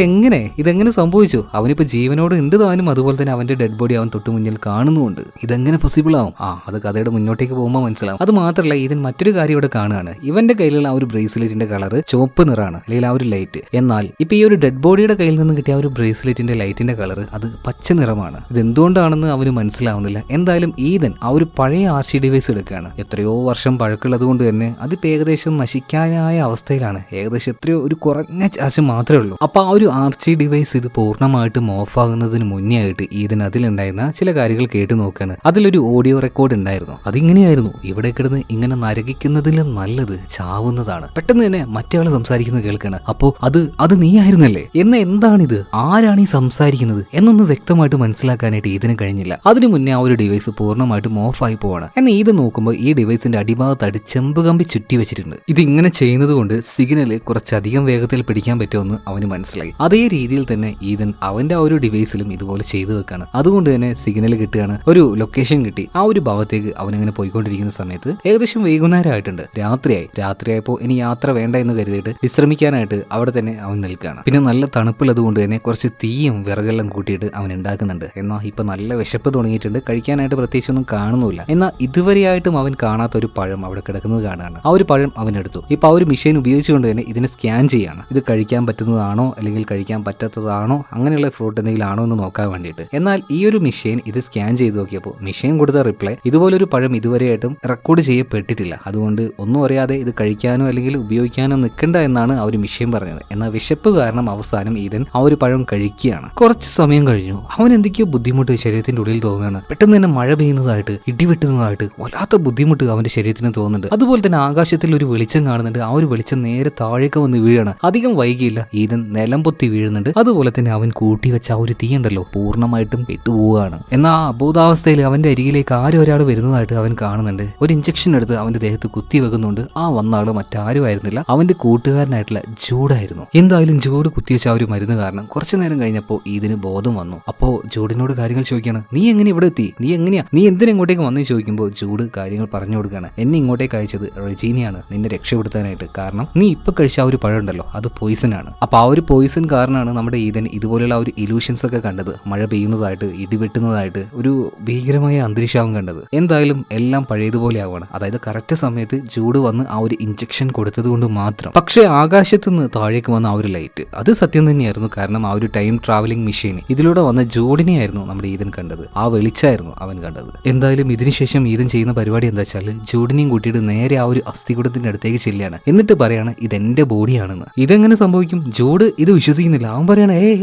ഇതെങ്ങനെ സംഭവിച്ചു? അവനിപ്പോ ജീവനോട് ഉണ്ട് താനും, അതുപോലെ തന്നെ അവന്റെ ഡെഡ് ബോഡി അവൻ തൊട്ട് മുന്നിൽ കാണുന്നുണ്ട്. ഇതെങ്ങനെ പോസിബിൾ ആവും? അത് കഥയുടെ മുന്നോട്ടേക്ക് പോകുമ്പോൾ മനസ്സിലാവും. അത് മാത്രമല്ല ഇതിന് മറ്റൊരു കാര്യം ഇവിടെ കാണുകയാണ്. ഇവന്റെ കയ്യിലുള്ള ആ ഒരു ബ്രേസ്ലെറ്റിന്റെ കളർ ചുവപ്പ് നിറാണ്, അല്ലെങ്കിൽ ആ ഒരു ലൈറ്റ്. എന്നാൽ ഇപ്പൊ ഈ ഒരു ഡെഡ് ബോഡിയുടെ കയ്യിൽ നിന്ന് കിട്ടിയ ആ ഒരു ബ്രേസ്ലെറ്റിന്റെ ലൈറ്റിന്റെ കളർ അത് പച്ച നിറമാണ്. ഇതെന്തുകൊണ്ടാണെന്ന് അവന് മനസ്സിലാവുന്നില്ല. എന്തായാലും ഈതൻ ആ ഒരു പഴയ ആർച്ചി ഡിവൈസ് എടുക്കുകയാണ്. എത്രയോ വർഷം പഴക്കമുള്ളത് കൊണ്ട് തന്നെ അതിപ്പോ ഏകദേശം നശിക്കാനായ അവസ്ഥയിലാണ്. ഏകദേശം എത്രയോ ഒരു കുറഞ്ഞ ചാർജ് മാത്രമേ ഉള്ളൂ. അപ്പൊ ആ ഒരു ആർച്ചി ഡിവൈസ് ഇത് പൂർണ്ണമായിട്ടും ഓഫ് ആകുന്നതിന് മുന്നേ ആയിട്ട് ഈതൻ അതിലുണ്ടായിരുന്ന ചില കാര്യങ്ങൾ കേട്ടു നോക്കുകയാണ്. അതിലൊരു ഓഡിയോ റെക്കോർഡ് ഉണ്ടായിരുന്നു. അതിങ്ങനെയായിരുന്നു: ഇവിടെ കിടന്ന് ഇങ്ങനെ നരകിക്കുന്നതിലും നല്ലത് ചാവുന്നതാണ്. പെട്ടെന്ന് തന്നെ മറ്റേ ആള് സംസാരിക്കുന്നത് കേൾക്കാണ്. അപ്പോ അത് നീ ആയിരുന്നല്ലേ? എന്താണിത്? ആരാണ് ഈ സംസാരിക്കുന്നത് എന്നൊന്ന് വ്യക്തമായിട്ട് മനസ്സിലാക്കാനായിട്ട് ഇതിന് കഴിഞ്ഞില്ല. അതിനു മുന്നേ ആ ഒരു ഡിവൈസ് പൂർണ്ണമായിട്ടും ഓഫ് ആയി പോവാണ്. എന്നാൽ ഇത് നോക്കുമ്പോൾ ഈ ഡിവൈസിന്റെ അടിഭാഗത്തായിട്ട് ചെമ്പ് കമ്പി ചുറ്റി വെച്ചിട്ടുണ്ട്. ഇതിങ്ങനെ ചെയ്യുന്നത് കൊണ്ട് സിഗ്നൽ കുറച്ചധികം വേഗത്തിൽ പിടിക്കാൻ പറ്റുമെന്ന് അവന് മനസ്സിലായി. അതേ രീതിയിൽ തന്നെ ഈതൻ അവന്റെ ആ ഒരു ഡിവൈസിലും ഇതുപോലെ ചെയ്തു വെക്കാണ്. അതുകൊണ്ട് തന്നെ സിഗ്നൽ കിട്ടുകയാണ്, ഒരു ലൊക്കേഷൻ കിട്ടി. ആ ഒരു ഭാഗത്തേക്ക് അവനങ്ങനെ പോയിക്കൊണ്ടിരിക്കുന്ന സമയത്ത് ഏകദേശം വൈകുന്നേരം ആയിട്ടുണ്ട്. രാത്രിയായപ്പോൾ ഇനി യാത്ര വേണ്ട എന്ന് കരുതിയിട്ട് വിശ്രമിക്കാനായിട്ട് അവിടെ തന്നെ അവൻ നിൽക്കുകയാണ്. പിന്നെ നല്ല തണുപ്പുള്ളത് കൊണ്ട് തന്നെ കുറച്ച് തീയും വിറകെല്ലാം കൂട്ടിയിട്ട് അവൻ ഉണ്ടാക്കുന്നുണ്ട്. എന്നാൽ ഇപ്പൊ നല്ല വിശപ്പ് തുടങ്ങിയിട്ടുണ്ട്. കഴിക്കാനായിട്ട് പ്രത്യേകിച്ചൊന്നും കാണുന്നില്ല. എന്നാൽ ഇതുവരെയായിട്ടും അവൻ കാണാത്ത ഒരു പഴം അവിടെ കിടക്കുന്നത് കാണാണ്. ആ ഒരു പഴം അവൻ എടുത്തു. ഇപ്പൊ ആ ഒരു മെഷീൻ ഉപയോഗിച്ചുകൊണ്ട് തന്നെ ഇതിനെ സ്കാൻ ചെയ്യാണ്. ഇത് കഴിക്കാൻ പറ്റുന്നതാണോ അല്ലെങ്കിൽ കഴിക്കാൻ പറ്റാത്തതാണോ, അങ്ങനെയുള്ള ഫ്രൂട്ട് എന്തെങ്കിലും ആണോ എന്ന് നോക്കാൻ വേണ്ടിയിട്ട്. എന്നാൽ ഈ ഒരു മെഷീൻ ഇത് സ്കാൻ ചെയ്ത് നോക്കിയപ്പോൾ മെഷീൻ കൊടുത്ത റിപ്ലൈ ഇതുപോലൊരു പഴം ഇതുവരെയായിട്ടും റെക്കോർഡ് ചെയ്യപ്പെട്ടിട്ടില്ല. അതുകൊണ്ട് ഒന്നും അറിയാതെ ഇത് കഴിക്കാനോ അല്ലെങ്കിൽ ഉപയോഗിക്കാനോ നിൽക്കണ്ട എന്നാണ് ആ ഒരു മെഷീൻ പറഞ്ഞത്. എന്നാൽ വിശപ്പ് കാരണം അവസാനം ഈതൻ ആ ഒരു പഴം കഴിക്കുകയാണ്. കുറച്ച് സമയം കഴിഞ്ഞു. അവൻ എന്തൊക്കെയോ ബുദ്ധിമുട്ട് ശരീരത്തിന്റെ ഉള്ളിൽ തോന്നുകയാണ്. പെട്ടെന്ന് തന്നെ മഴ പെയ്യുന്നതായിട്ട്, ഇടിവെട്ടുന്നതായിട്ട് വല്ലാത്ത ബുദ്ധിമുട്ട് അവന്റെ ശരീരത്തിന് തോന്നുന്നുണ്ട്. അതുപോലെ തന്നെ ആകാശത്തിൽ ഒരു വെളിച്ചം കാണുന്നുണ്ട്. ആ ഒരു വെളിച്ചം നേരെ താഴേക്ക് വന്ന് വീഴാണ്. അധികം വൈകിയില്ല, ഈതൻ നിലം പൊത്തി വീഴുന്നുണ്ട്. അതുപോലെ തന്നെ അവൻ കൂട്ടിവെച്ച ആ ഒരു തീ ഉണ്ടല്ലോ പൂർണ്ണമായിട്ടും പെട്ടുപോവുകയാണ്. എന്നാൽ ആ അബോധാവസ്ഥയിൽ അവന്റെ അരികിലേക്ക് ഒരാൾ വരുന്നതായിട്ട് അവൻ കാണുന്നുണ്ട്. ഒരു ഇഞ്ചക്ഷൻ എടുത്ത് അവന്റെ ദേഹത്ത് കുത്തി വെക്കുന്നുണ്ട്. ആ വന്ന ആള് മറ്റാരും ആയിരുന്നില്ല, അവന്റെ കൂട്ടുകാരനായിട്ടുള്ള ജൂഡായിരുന്നു. എന്തായാലും ജൂഡ് കുത്തിവെച്ച ആ ഒരു മരുന്ന് കാരണം കുറച്ചു നേരം കഴിഞ്ഞപ്പോൾ ഇതിന് ബോധം വന്നു. അപ്പോ ജൂഡിനോട് കാര്യങ്ങൾ ചോദിക്കുകയാണ്. നീ എങ്ങനെ ഇവിടെ എത്തി? നീ എന്തിനെങ്ങോട്ടേക്ക് വന്നു ചോദിക്കുമ്പോൾ ജൂഡ് കാര്യങ്ങൾ പറഞ്ഞു കൊടുക്കുകയാണ്. എന്നെ ഇങ്ങോട്ടേക്ക് അയച്ചത് റെജീനിയാണ് നിന്നെ രക്ഷപ്പെടുത്താനായിട്ട്. കാരണം നീ ഇപ്പൊ കഴിച്ച ആ ഒരു പഴം ഉണ്ടല്ലോ അത് പോയിസൺ ആണ്. അപ്പൊ ആ ഒരു പോയിസൺ കാരണമാണ് നമ്മുടെ ഈതൻ ഇതുപോലെയുള്ള ആ ഒരു ഇലൂഷൻസ് ഒക്കെ കണ്ടത്. മഴ പെയ്യുന്നതായിട്ട്, ഇടിവെട്ടുന്നതായിട്ട്, ഒരു ഭീകരമായ അന്തരീക്ഷവും കണ്ടത്. എന്തായാലും എല്ലാം പഴയതുപോലെ ആവുകയാണ്. അതായത് കറക്റ്റ് സമയത്ത് ജൂഡ് വന്ന് ആ ഒരു ഇഞ്ചക്ഷൻ കൊടുത്തത് കൊണ്ട് മാത്രം. പക്ഷേ ആകാശത്തുനിന്ന് താഴേക്ക് വന്ന ആ ഒരു ലൈറ്റ് അത് സത്യം തന്നെയായിരുന്നു. കാരണം ആ ഒരു ടൈം ട്രാവലിംഗ് മെഷീൻ ഇതിലൂടെ വന്ന ജൂഡിനെയായിരുന്നു നമ്മുടെ ഈതൻ കണ്ടത്. ആ വെളിച്ചായിരുന്നു അവൻ കണ്ടത്. എന്തായാലും ഇതിനുശേഷം ഈതൻ ചെയ്യുന്ന പരിപാടി എന്താ വെച്ചാൽ ജൂഡിനെയും കൂട്ടിയിട്ട് നേരെ ആ ഒരു അസ്ഥികൂടത്തിന്റെ അടുത്തേക്ക് ചെല്ലുകയാണ്. എന്നിട്ട് പറയാണ് ഇതെന്റെ ബോഡിയാണെന്ന്. ഇതെങ്ങനെ സംഭവിക്കും? ജൂഡ് ഇത് വിശ്വസിക്കുന്നില്ല. അവൻ പറയാണ്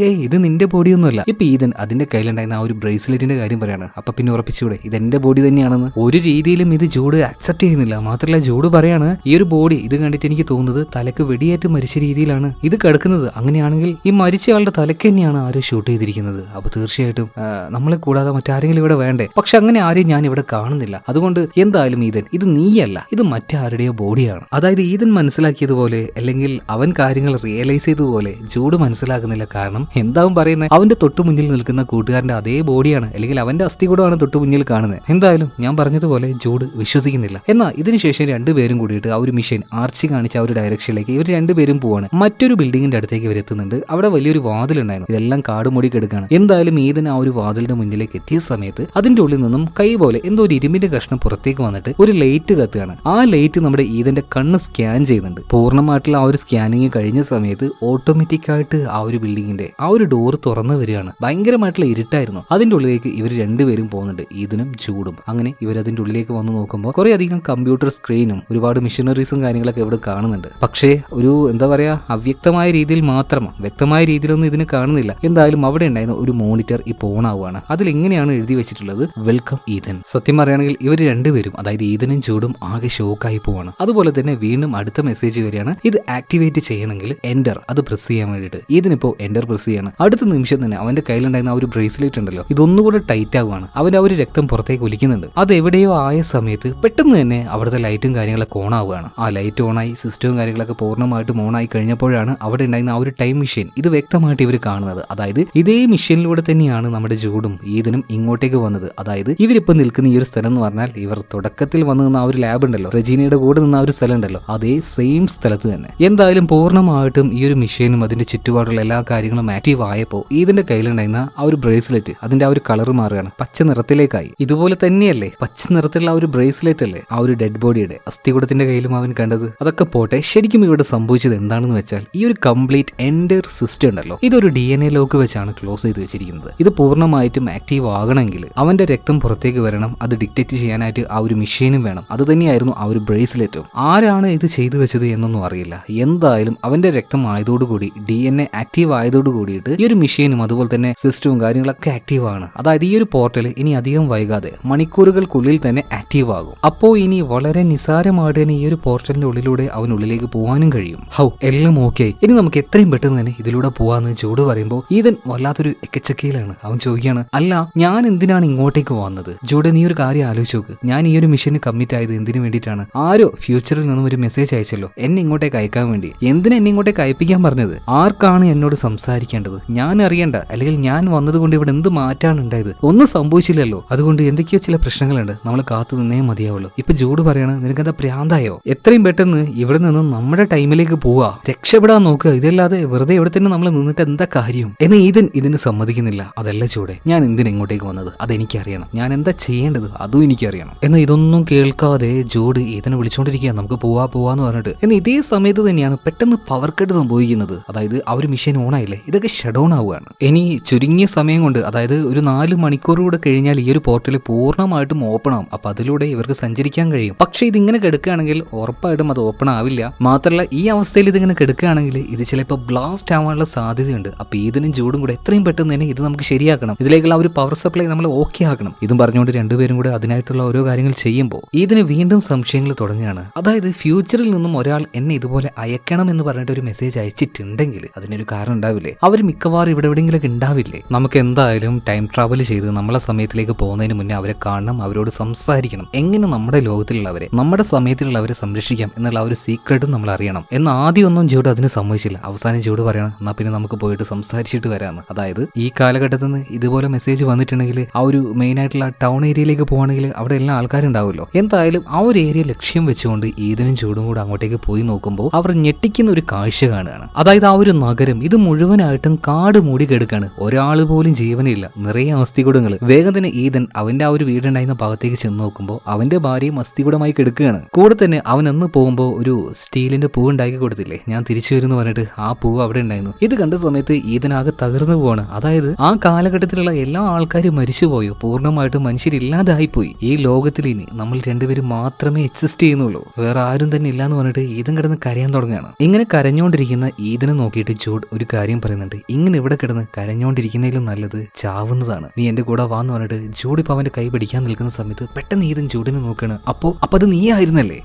ഇത് നിന്റെ ബോഡിയൊന്നുമല്ല. ഇപ്പൊ ഈതൻ അതിന്റെ കയ്യിലുണ്ടായിരുന്ന ആ ഒരു ബ്രേസ്ലെറ്റിന്റെ കാര്യം പറയാണ്. അപ്പൊ പിന്നെ ഉറപ്പിച്ചൂടെ ഇതെന്റെ ബോഡി തന്നെയാണെന്ന്? ഒരു രീതിയിലും ഇത് ജൂഡ് അക്സെപ്റ്റ് ചെയ്യുന്നില്ല. മാത്രമല്ല ജൂഡ് പറയാണ് ഈ ഒരു ബോഡി ഇത് കണ്ടിട്ട് എനിക്ക് തോന്നുന്നത് തലക്ക് വെടിയേറ്റ് മരിച്ച രീതിയിലാണ് ഇത് കിടക്കുന്നത്. അങ്ങനെയാണെങ്കിൽ ഈ മരിച്ചയാളുടെ തലക്ക് തന്നെയാണ് ആരും ഷൂട്ട് ചെയ്തിരിക്കുന്നത്. അപ്പൊ തീർച്ചയായിട്ടും നമ്മളെ കൂടാതെ മറ്റാരെങ്കിലും ഇവിടെ വേണ്ടേ? പക്ഷെ അങ്ങനെ ആരെയും ഞാൻ ഇവിടെ കാണുന്നില്ല. അതുകൊണ്ട് എന്തായാലും ഈതൻ ഇത് നീയല്ല, ഇത് മറ്റാരുടെയോ ബോഡിയാണ്. അതായത് ഈതൻ മനസ്സിലാക്കിയതുപോലെ അല്ലെങ്കിൽ അവൻ കാര്യങ്ങൾ റിയലൈസ് ചെയ്തതുപോലെ ജൂഡ് മനസ്സിലാക്കുന്നില്ല. കാരണം എന്താവും പറയുന്നത് അവന്റെ തൊട്ടു മുന്നിൽ നിൽക്കുന്ന കൂട്ടുകാരന്റെ അതേ ബോഡിയാണ്, അല്ലെങ്കിൽ അവന്റെ അസ്ഥികൂടമാണ് തൊട്ടു മുന്നിൽ കാണുന്നത്. എന്തായാലും ഞാൻ പറഞ്ഞതുപോലെ ജൂഡ് വിശ്വസിക്കുന്നില്ല. എന്നാൽ ഇതിനുശേഷം രണ്ടുപേരും കൂടിയിട്ട് ആ ഒരു മിഷൻ ആർച്ചി കാണിച്ച ആ ഒരു ഡയറക്ഷനിലേക്ക് ഇവർ രണ്ടുപേരും പോവാണ്. മറ്റൊരു ബിൽഡിങ്ങിന്റെ അടുത്തേക്ക് ഇവർ എത്തുന്നുണ്ട്. അവിടെ വലിയൊരു വാതിലുണ്ടായിരുന്നു. ഇതെല്ലാം കാടുമൂടി കിടക്കാണ്. എന്തായാലും ഈതൻ ആ ഒരു വാതിലിന്റെ മുന്നിലേക്ക് എത്തിയ സമയത്ത് അതിന്റെ ഉള്ളിൽ നിന്നും കൈ പോലെ എന്തോ ഒരു ഇരുമ്പിന്റെ കഷ്ണം പുറത്തേക്ക് വന്നിട്ട് ഒരു ലൈറ്റ് കത്തുകയാണ്. ആ ലൈറ്റ് നമ്മുടെ ഈതന്റെ കണ്ണ് സ്കാൻ ചെയ്യുന്നുണ്ട്. പൂർണ്ണമായിട്ടുള്ള ആ ഒരു സ്കാനിങ് കഴിഞ്ഞ സമയത്ത് ഓട്ടോമാറ്റിക് ആയിട്ട് ആ ഒരു ബിൽഡിങ്ങിന്റെ ആ ഒരു ഡോർ തുറന്നു വരികയാണ്. ഭയങ്കരമായിട്ടുള്ള ഇരുട്ടായിരുന്നു. അതിന്റെ ഉള്ളിലേക്ക് ഇവർ രണ്ടുപേരും പോകുന്നുണ്ട്, ഈതനും ജൂഡും. അങ്ങനെ ഇവരതിന്റെ ഉള്ളിലേക്ക് വന്ന് നോക്കുമ്പോൾ കുറെ അധികം കമ്പ്യൂട്ടർ സ്ക്രീനും ഒരുപാട് മെഷീനറീസും കാര്യങ്ങളൊക്കെ ഇവിടെ കാണുന്നുണ്ട്. പക്ഷേ ഒരു എന്താ പറയാ അവ്യക്തമായ രീതിയിൽ മാത്രമാണ്, വ്യക്തമായ രീതിയിലൊന്നും ഇതിന് കാണുന്നില്ല. എന്തായാലും അവിടെ ഉണ്ടായിരുന്ന ഒരു മോണിറ്റർ ഇപ്പോൾ ഓൺ ആവുകയാണ്. അതിൽ എങ്ങനെയാണ് എഴുതി വെച്ചിട്ടുള്ളത് വെൽക്കം ഈതൻ. സത്യം പറയുകയാണെങ്കിൽ ഇവർ രണ്ടുപേരും അതായത് ഈതനും ജൂഡും ആകെ ഷോക്കായി പോവാണ്. അതുപോലെ തന്നെ വീണ്ടും അടുത്ത മെസ്സേജ് വരികയാണ്. ഇത് ആക്ടിവേറ്റ് ചെയ്യണമെങ്കിൽ എൻ്റർ അത് പ്രസ് ചെയ്യാൻ വേണ്ടിയിട്ട് ഈതനിപ്പോ എൻ്റർ പ്രസ് ചെയ്യാണ്. അടുത്ത നിമിഷം തന്നെ അവന്റെ കയ്യിലുണ്ടായിരുന്ന ആ ഒരു ബ്രേസ്ലെറ്റ് ഉണ്ടല്ലോ ഇതൊന്നുകൂടെ ടൈറ്റ് ആവുകയാണ്. അവന്റെ ആ ഒരു രക്തം പുറത്തേക്ക് ഒലിക്കുന്നുണ്ട്. അത് എവിടെയോ ആയ സമയത്ത് പെട്ടെന്ന് തന്നെ അവിടുത്തെ ലൈറ്റും കാര്യങ്ങളൊക്കെ ഓൺ ആവുകയാണ്. ആ ലൈറ്റ് ഓണായി സിസ്റ്റവും കാര്യങ്ങളൊക്കെ പൂർണ്ണമായിട്ടും ഓൺ ആയി കഴിഞ്ഞപ്പോഴാണ് അവിടെ ഉണ്ടായിരുന്ന ആ ഒരു ടൈം മെഷീൻ ഇത് വ്യക്തമായിട്ട് ഇവർ കാണുന്നത്. അതായത് ഇതേ മെഷീനിലൂടെ തന്നെയാണ് നമ്മുടെ ജൂഡും ഈതനും ഇങ്ങോട്ടേക്ക് വന്നത്. അതായത് ഇവരിപ്പോ നിൽക്കുന്ന ഈ ഒരു സ്ഥലം എന്ന് പറഞ്ഞാൽ ഇവർ തുടക്കത്തിൽ വന്നു നിന്ന ആ ഒരു ലാബ് ഉണ്ടല്ലോ, റെജീനയുടെ കൂടെ നിന്ന ആ ഒരു സ്ഥലം ഉണ്ടല്ലോ, അതേ സെയിം സ്ഥലത്ത് തന്നെ. എന്തായാലും പൂർണ്ണമായിട്ടും ഈ ഒരു മെഷീനും അതിന്റെ ചുറ്റുപാടുള്ള എല്ലാ കാര്യങ്ങളും ആക്റ്റീവ് ആയപ്പോൾ ഈതന്റെ കയ്യിലുണ്ടായിരുന്ന ആ ഒരു ബ്രേസ്ലെറ്റ് അതിന്റെ ആ ഒരു കളർ മാറുകയാണ്, പച്ച നിറത്തിലേക്കായി. ഇതുപോലെ തന്നെയല്ലേ പച്ച നിറത്തിലുള്ള ആ ഒരു ബ്രേസ്ലെറ്റ് അല്ലേ ആ ഒരു ഡെഡ് ബോഡിയുടെ അസ്ഥികൂടത്തിന്റെ കയ്യിലും അവൻ കണ്ടത്? അതൊക്കെ പോട്ടെ, ശരിക്കും ഇവിടെ സംഭവിച്ചത് എന്താണെന്ന് വെച്ചാൽ ഈ ഒരു കംപ്ലീറ്റ് എൻഡർ സിസ്റ്റം ഉണ്ടല്ലോ ഇതൊരു DNA ലോക്ക് വെച്ചാണ് ക്ലോസ് ചെയ്ത് വെച്ചിരിക്കുന്നത്. ഇത് പൂർണ്ണമായിട്ടും ആക്റ്റീവ് ആകണമെങ്കിൽ അവന്റെ രക്തം പുറത്തേക്ക് വരണം. അത് ഡിറ്റക്ട് ചെയ്യാനായിട്ട് ആ ഒരു മെഷീനും വേണം. അത് തന്നെയായിരുന്നു ആ ഒരു ബ്രേസ്ലെറ്റും. ആരാണ് ഇത് ചെയ്തു വെച്ചത് എന്നൊന്നും അറിയില്ല. എന്തായാലും അവന്റെ രക്തം ആയതോടുകൂടി DNA ആക്റ്റീവ് ആയതോടുകൂടിയിട്ട് ഈ ഒരു മെഷീനും അതുപോലെ തന്നെ സിസ്റ്റവും കാര്യങ്ങളൊക്കെ ആക്റ്റീവ് ആണ്. അതായത് ഈ ഒരു പോർട്ടൽ ഇനി അധികം വൈകാതെ മണിക്കൂറുകൾക്കുള്ളിൽ തന്നെ ആക്റ്റീവ് ആകും. അപ്പോൾ ഇനി വളരെ നിസാരമായിട്ട് തന്നെ ഈ ഒരു പോർട്ടലിന്റെ ഉള്ളിലൂടെ അവനുള്ളിലേക്ക് പോകാനും കഴിയും. എല്ലാം ഓക്കെ, ഇനി നമുക്ക് എത്രയും പെട്ടെന്ന് തന്നെ ഇതിലൂടെ പോവാന്ന് ജൂഡ് പറയുമ്പോൾ ഈതൻ വല്ലാത്തൊരു എക്കച്ചക്കയിലാണ്. അവൻ ചോദിക്കുകയാണ്, അല്ല ഞാൻ എന്തിനാണ് ഇങ്ങോട്ടേക്ക് വന്നത്? ജൂഡ് നീ ഒരു കാര്യം ആലോചിച്ച് നോക്ക്. ഞാൻ ഈ ഒരു മിഷന് കമ്മിറ്റ് ആയത് എന്തിനു വേണ്ടിയിട്ടാണ്? ആരോ ഫ്യൂച്ചറിൽ നിന്നും ഒരു മെസ്സേജ് അയച്ചല്ലോ എന്നെ ഇങ്ങോട്ടേക്ക് അയക്കാൻ വേണ്ടി. എന്തിനാ എന്നെ ഇങ്ങോട്ടേക്ക് അയപ്പിക്കാൻ പറഞ്ഞത്? ആർക്കാണ് എന്നോട് സംസാരിക്കേണ്ടത്? ഞാൻ അറിയണ്ട, അല്ലെങ്കിൽ ഞാൻ വന്നതുകൊണ്ട് ഇവിടെ എന്ത് മാറ്റാണ് ഉണ്ടായത്? ഒന്നും സംഭവിച്ചില്ലല്ലോ. അതുകൊണ്ട് എന്തൊക്കെയോ ചില പ്രശ്നങ്ങളുണ്ട്, നമ്മൾ കാത്തു നിന്നേ മതിയാവുള്ളൂ. ഇപ്പൊ ജൂഡ് പറയാണ്, നിനക്കെന്താ പ്രാന്തായോ? എത്രയും പെട്ടെന്ന് ഇവിടെ നിന്നും നമ്മുടെ ടൈമിലേക്ക് പോവാ, രക്ഷപ്പെടാൻ നോക്കുക. ഇതല്ലാതെ വെറുതെ ഇവിടെ തന്നെ നമ്മൾ നിന്നിട്ട് എന്താ കാര്യം? എന്നാൽ ഈതൻ ഇതിന് സമ്മതിക്കുന്നില്ല. അതല്ല ജൂഡെ, ഞാൻ എന്തിനാ ഇങ്ങോട്ടേക്ക് വന്നത് അതെനിക്കറിയണം. ഞാൻ എന്താ ചെയ്യേണ്ടത് അതും എനിക്കറിയണം. എന്നാൽ ഇതൊന്നും കേൾക്കാതെ ജൂഡ് ഈതനെ വിളിച്ചോണ്ടിരിക്കുക, നമുക്ക് പോവാന്ന് പറഞ്ഞിട്ട്. എന്നാൽ ഇതേ സമയത്ത് തന്നെയാണ് പെട്ടെന്ന് പവർ കട്ട് സംഭവിക്കുന്നത്. അതായത് ആ ഒരു മെഷീൻ ഓൺ ആയില്ലേ, ഇതൊക്കെ ഷട്ട് ഡൗൺ ആവുകയാണ്. ഇനി ചുരുങ്ങിയ സമയം കൊണ്ട്, അതായത് ഒരു 4 മണിക്കൂർ കൂടെ കഴിഞ്ഞാൽ ഈ ഒരു പോർട്ടൽ പൂർണ്ണമായിട്ടും ഓപ്പൺ ആവും. അപ്പൊ അതിലൂടെ ഇവർക്ക് സഞ്ചരിക്കാൻ കഴിയും. പക്ഷെ ഇതിങ്ങനെ കിടക്കുകയാണെങ്കിൽ ഉറപ്പായിട്ടും അത് ഓപ്പൺ ആവില്ല. മാത്രമല്ല ഈ അവസ്ഥയിൽ ഇതിങ്ങനെ കിടക്കുകയാണെങ്കിൽ ഇത് ചിലപ്പോൾ ബ്ലാസ്റ്റ് ആവാനുള്ള സാധ്യതയുണ്ട്. അപ്പൊ ഇതിനും ജൂഡും കൂടെ എത്രയും പെട്ടെന്ന് തന്നെ ഇത് നമുക്ക് ശരിയാക്കണം, ഇതിലേക്കുള്ള ഒരു പവർ സപ്ലൈ നമ്മൾ ഓക്കെ ആക്കണം. ഇതും പറഞ്ഞുകൊണ്ട് രണ്ടുപേരും കൂടെ അതിനായിട്ടുള്ള ഓരോ കാര്യങ്ങൾ ചെയ്യുമ്പോൾ ഇതിന് വീണ്ടും സംശയങ്ങൾ തുടങ്ങുകയാണ്. അതായത് ഫ്യൂച്ചറിൽ നിന്നും ഒരാൾ എന്നെ ഇതുപോലെ അയക്കണം എന്ന് പറഞ്ഞിട്ട് ഒരു മെസ്സേജ് അയച്ചിട്ടുണ്ടെങ്കിൽ അതിനൊരു കാരണം ഉണ്ടാവില്ലേ? അവർ മിക്കവാറും ഇവിടെ എവിടെയെങ്കിലൊക്കെ ഉണ്ടാവില്ലേ? നമുക്ക് എന്തായാലും ടൈം ട്രാവൽ ചെയ്ത് നമ്മളെ സമയത്തിലേക്ക് പോകുന്നതിന് മുന്നേ അവരെ കാണണം, അവരോട് സംസാരിക്കണം. എങ്ങനെ നമ്മുടെ ലോകത്തിലുള്ളവരെ, നമ്മുടെ സമയത്തിലുള്ളവരെ സംരക്ഷിക്കാം എന്നുള്ള ഒരു സീക്രട്ടും നമ്മൾ അറിയണം. എന്നാൽ ആദ്യമൊന്നും ജൂഡ് അതിന് സമ്മതിച്ചില്ല. അവസാനം ജൂഡ് പറയണം, എന്നാ പിന്നെ നമുക്ക് പോയിട്ട് സംസാരിച്ചിട്ട് വരാമെന്ന്. അതായത് ഈ കാലഘട്ടത്തിൽ നിന്ന് ഇതുപോലെ മെസ്സേജ് വന്നിട്ടുണ്ടെങ്കിൽ ആ ഒരു മെയിൻ ആയിട്ടുള്ള ടൗൺ ഏരിയയിലേക്ക് പോകുകയാണെങ്കിൽ അവിടെ എല്ലാ ആൾക്കാരുണ്ടാവുമല്ലോ. എന്തായാലും ആ ഒരു ഏരിയ ലക്ഷ്യം വെച്ചുകൊണ്ട് ഈതനും ജൂഡും കൂടെ അങ്ങോട്ടേക്ക് പോയി നോക്കുമ്പോൾ അവർ ഞെട്ടിക്കുന്ന ഒരു കാഴ്ച കാണുകയാണ്. അതായത് ആ ഒരു നഗരം ഇത് മുഴുവനായിട്ടും കാട് മൂടി കിടക്കാണ്. ഒരാൾ പോലും ജീവനില്ല, നിറയെ അസ്ഥികൂടങ്ങൾ. വേഗം തന്നെ ഈതൻ അവന്റെ ആ ഒരു വീടുണ്ടായിരുന്ന ഭാഗത്തേക്ക് ചെന്ന് നോക്കുമ്പോൾ അവന്റെ ഭാര്യയും അസ്ഥികൂടമായി കിടക്കുകയാണ്. കൂടെ തന്നെ അവൻ അന്ന് പോകുമ്പോൾ ഒരു സ്റ്റീലിന്റെ പൂവ് ഉണ്ടാക്കി കൊടുത്തില്ലേ, ഞാൻ തിരിച്ചു വരുന്നു പറഞ്ഞിട്ട് ആ പൂവ് അവിടെ ഉണ്ടായിരുന്നു. ഇത് കണ്ട സമയത്ത് ഈതനാകെ തകർന്നു പോവാണ്. അതായത് ആ കാലഘട്ടത്തിലുള്ള എല്ലാ ആൾക്കാരും മരിച്ചുപോയോ, പൂർണ്ണമായിട്ടും മനുഷ്യരില്ലാതായിപ്പോയി. ഈ ലോകത്തിൽ ഇനി നമ്മൾ രണ്ടുപേരും മാത്രമേ എക്സിസ്റ്റ് ചെയ്യുന്നുള്ളൂ, വേറെ ആരും തന്നെ ഇല്ലാന്ന് പറഞ്ഞിട്ട് ഈതൻ കിടന്ന് കരയാൻ തുടങ്ങുകയാണ്. ഇങ്ങനെ കരഞ്ഞോണ്ടിരിക്കുന്ന ഈതനെ നോക്കിയിട്ട് ജൂഡ് ഒരു കാര്യം പറയുന്നുണ്ട്, ഇങ്ങനെ ഇവിടെ കിടന്ന് കരഞ്ഞോണ്ടിരിക്കുന്നതിലും നല്ലത് ചാവുന്നതാണ്, നീ എന്റെ കൂടെ വാന്ന് പറഞ്ഞിട്ട് ജൂഡ് ഇപ്പൊ അവന്റെ കൈ പിടിക്കാൻ നിൽക്കുന്ന സമയത്ത് പെട്ടെന്ന് ഈതൻ ജൂഡിനെ നോക്കുകയാണ്. അപ്പൊ അത് നീ ആയിരുന്നല്ലേ,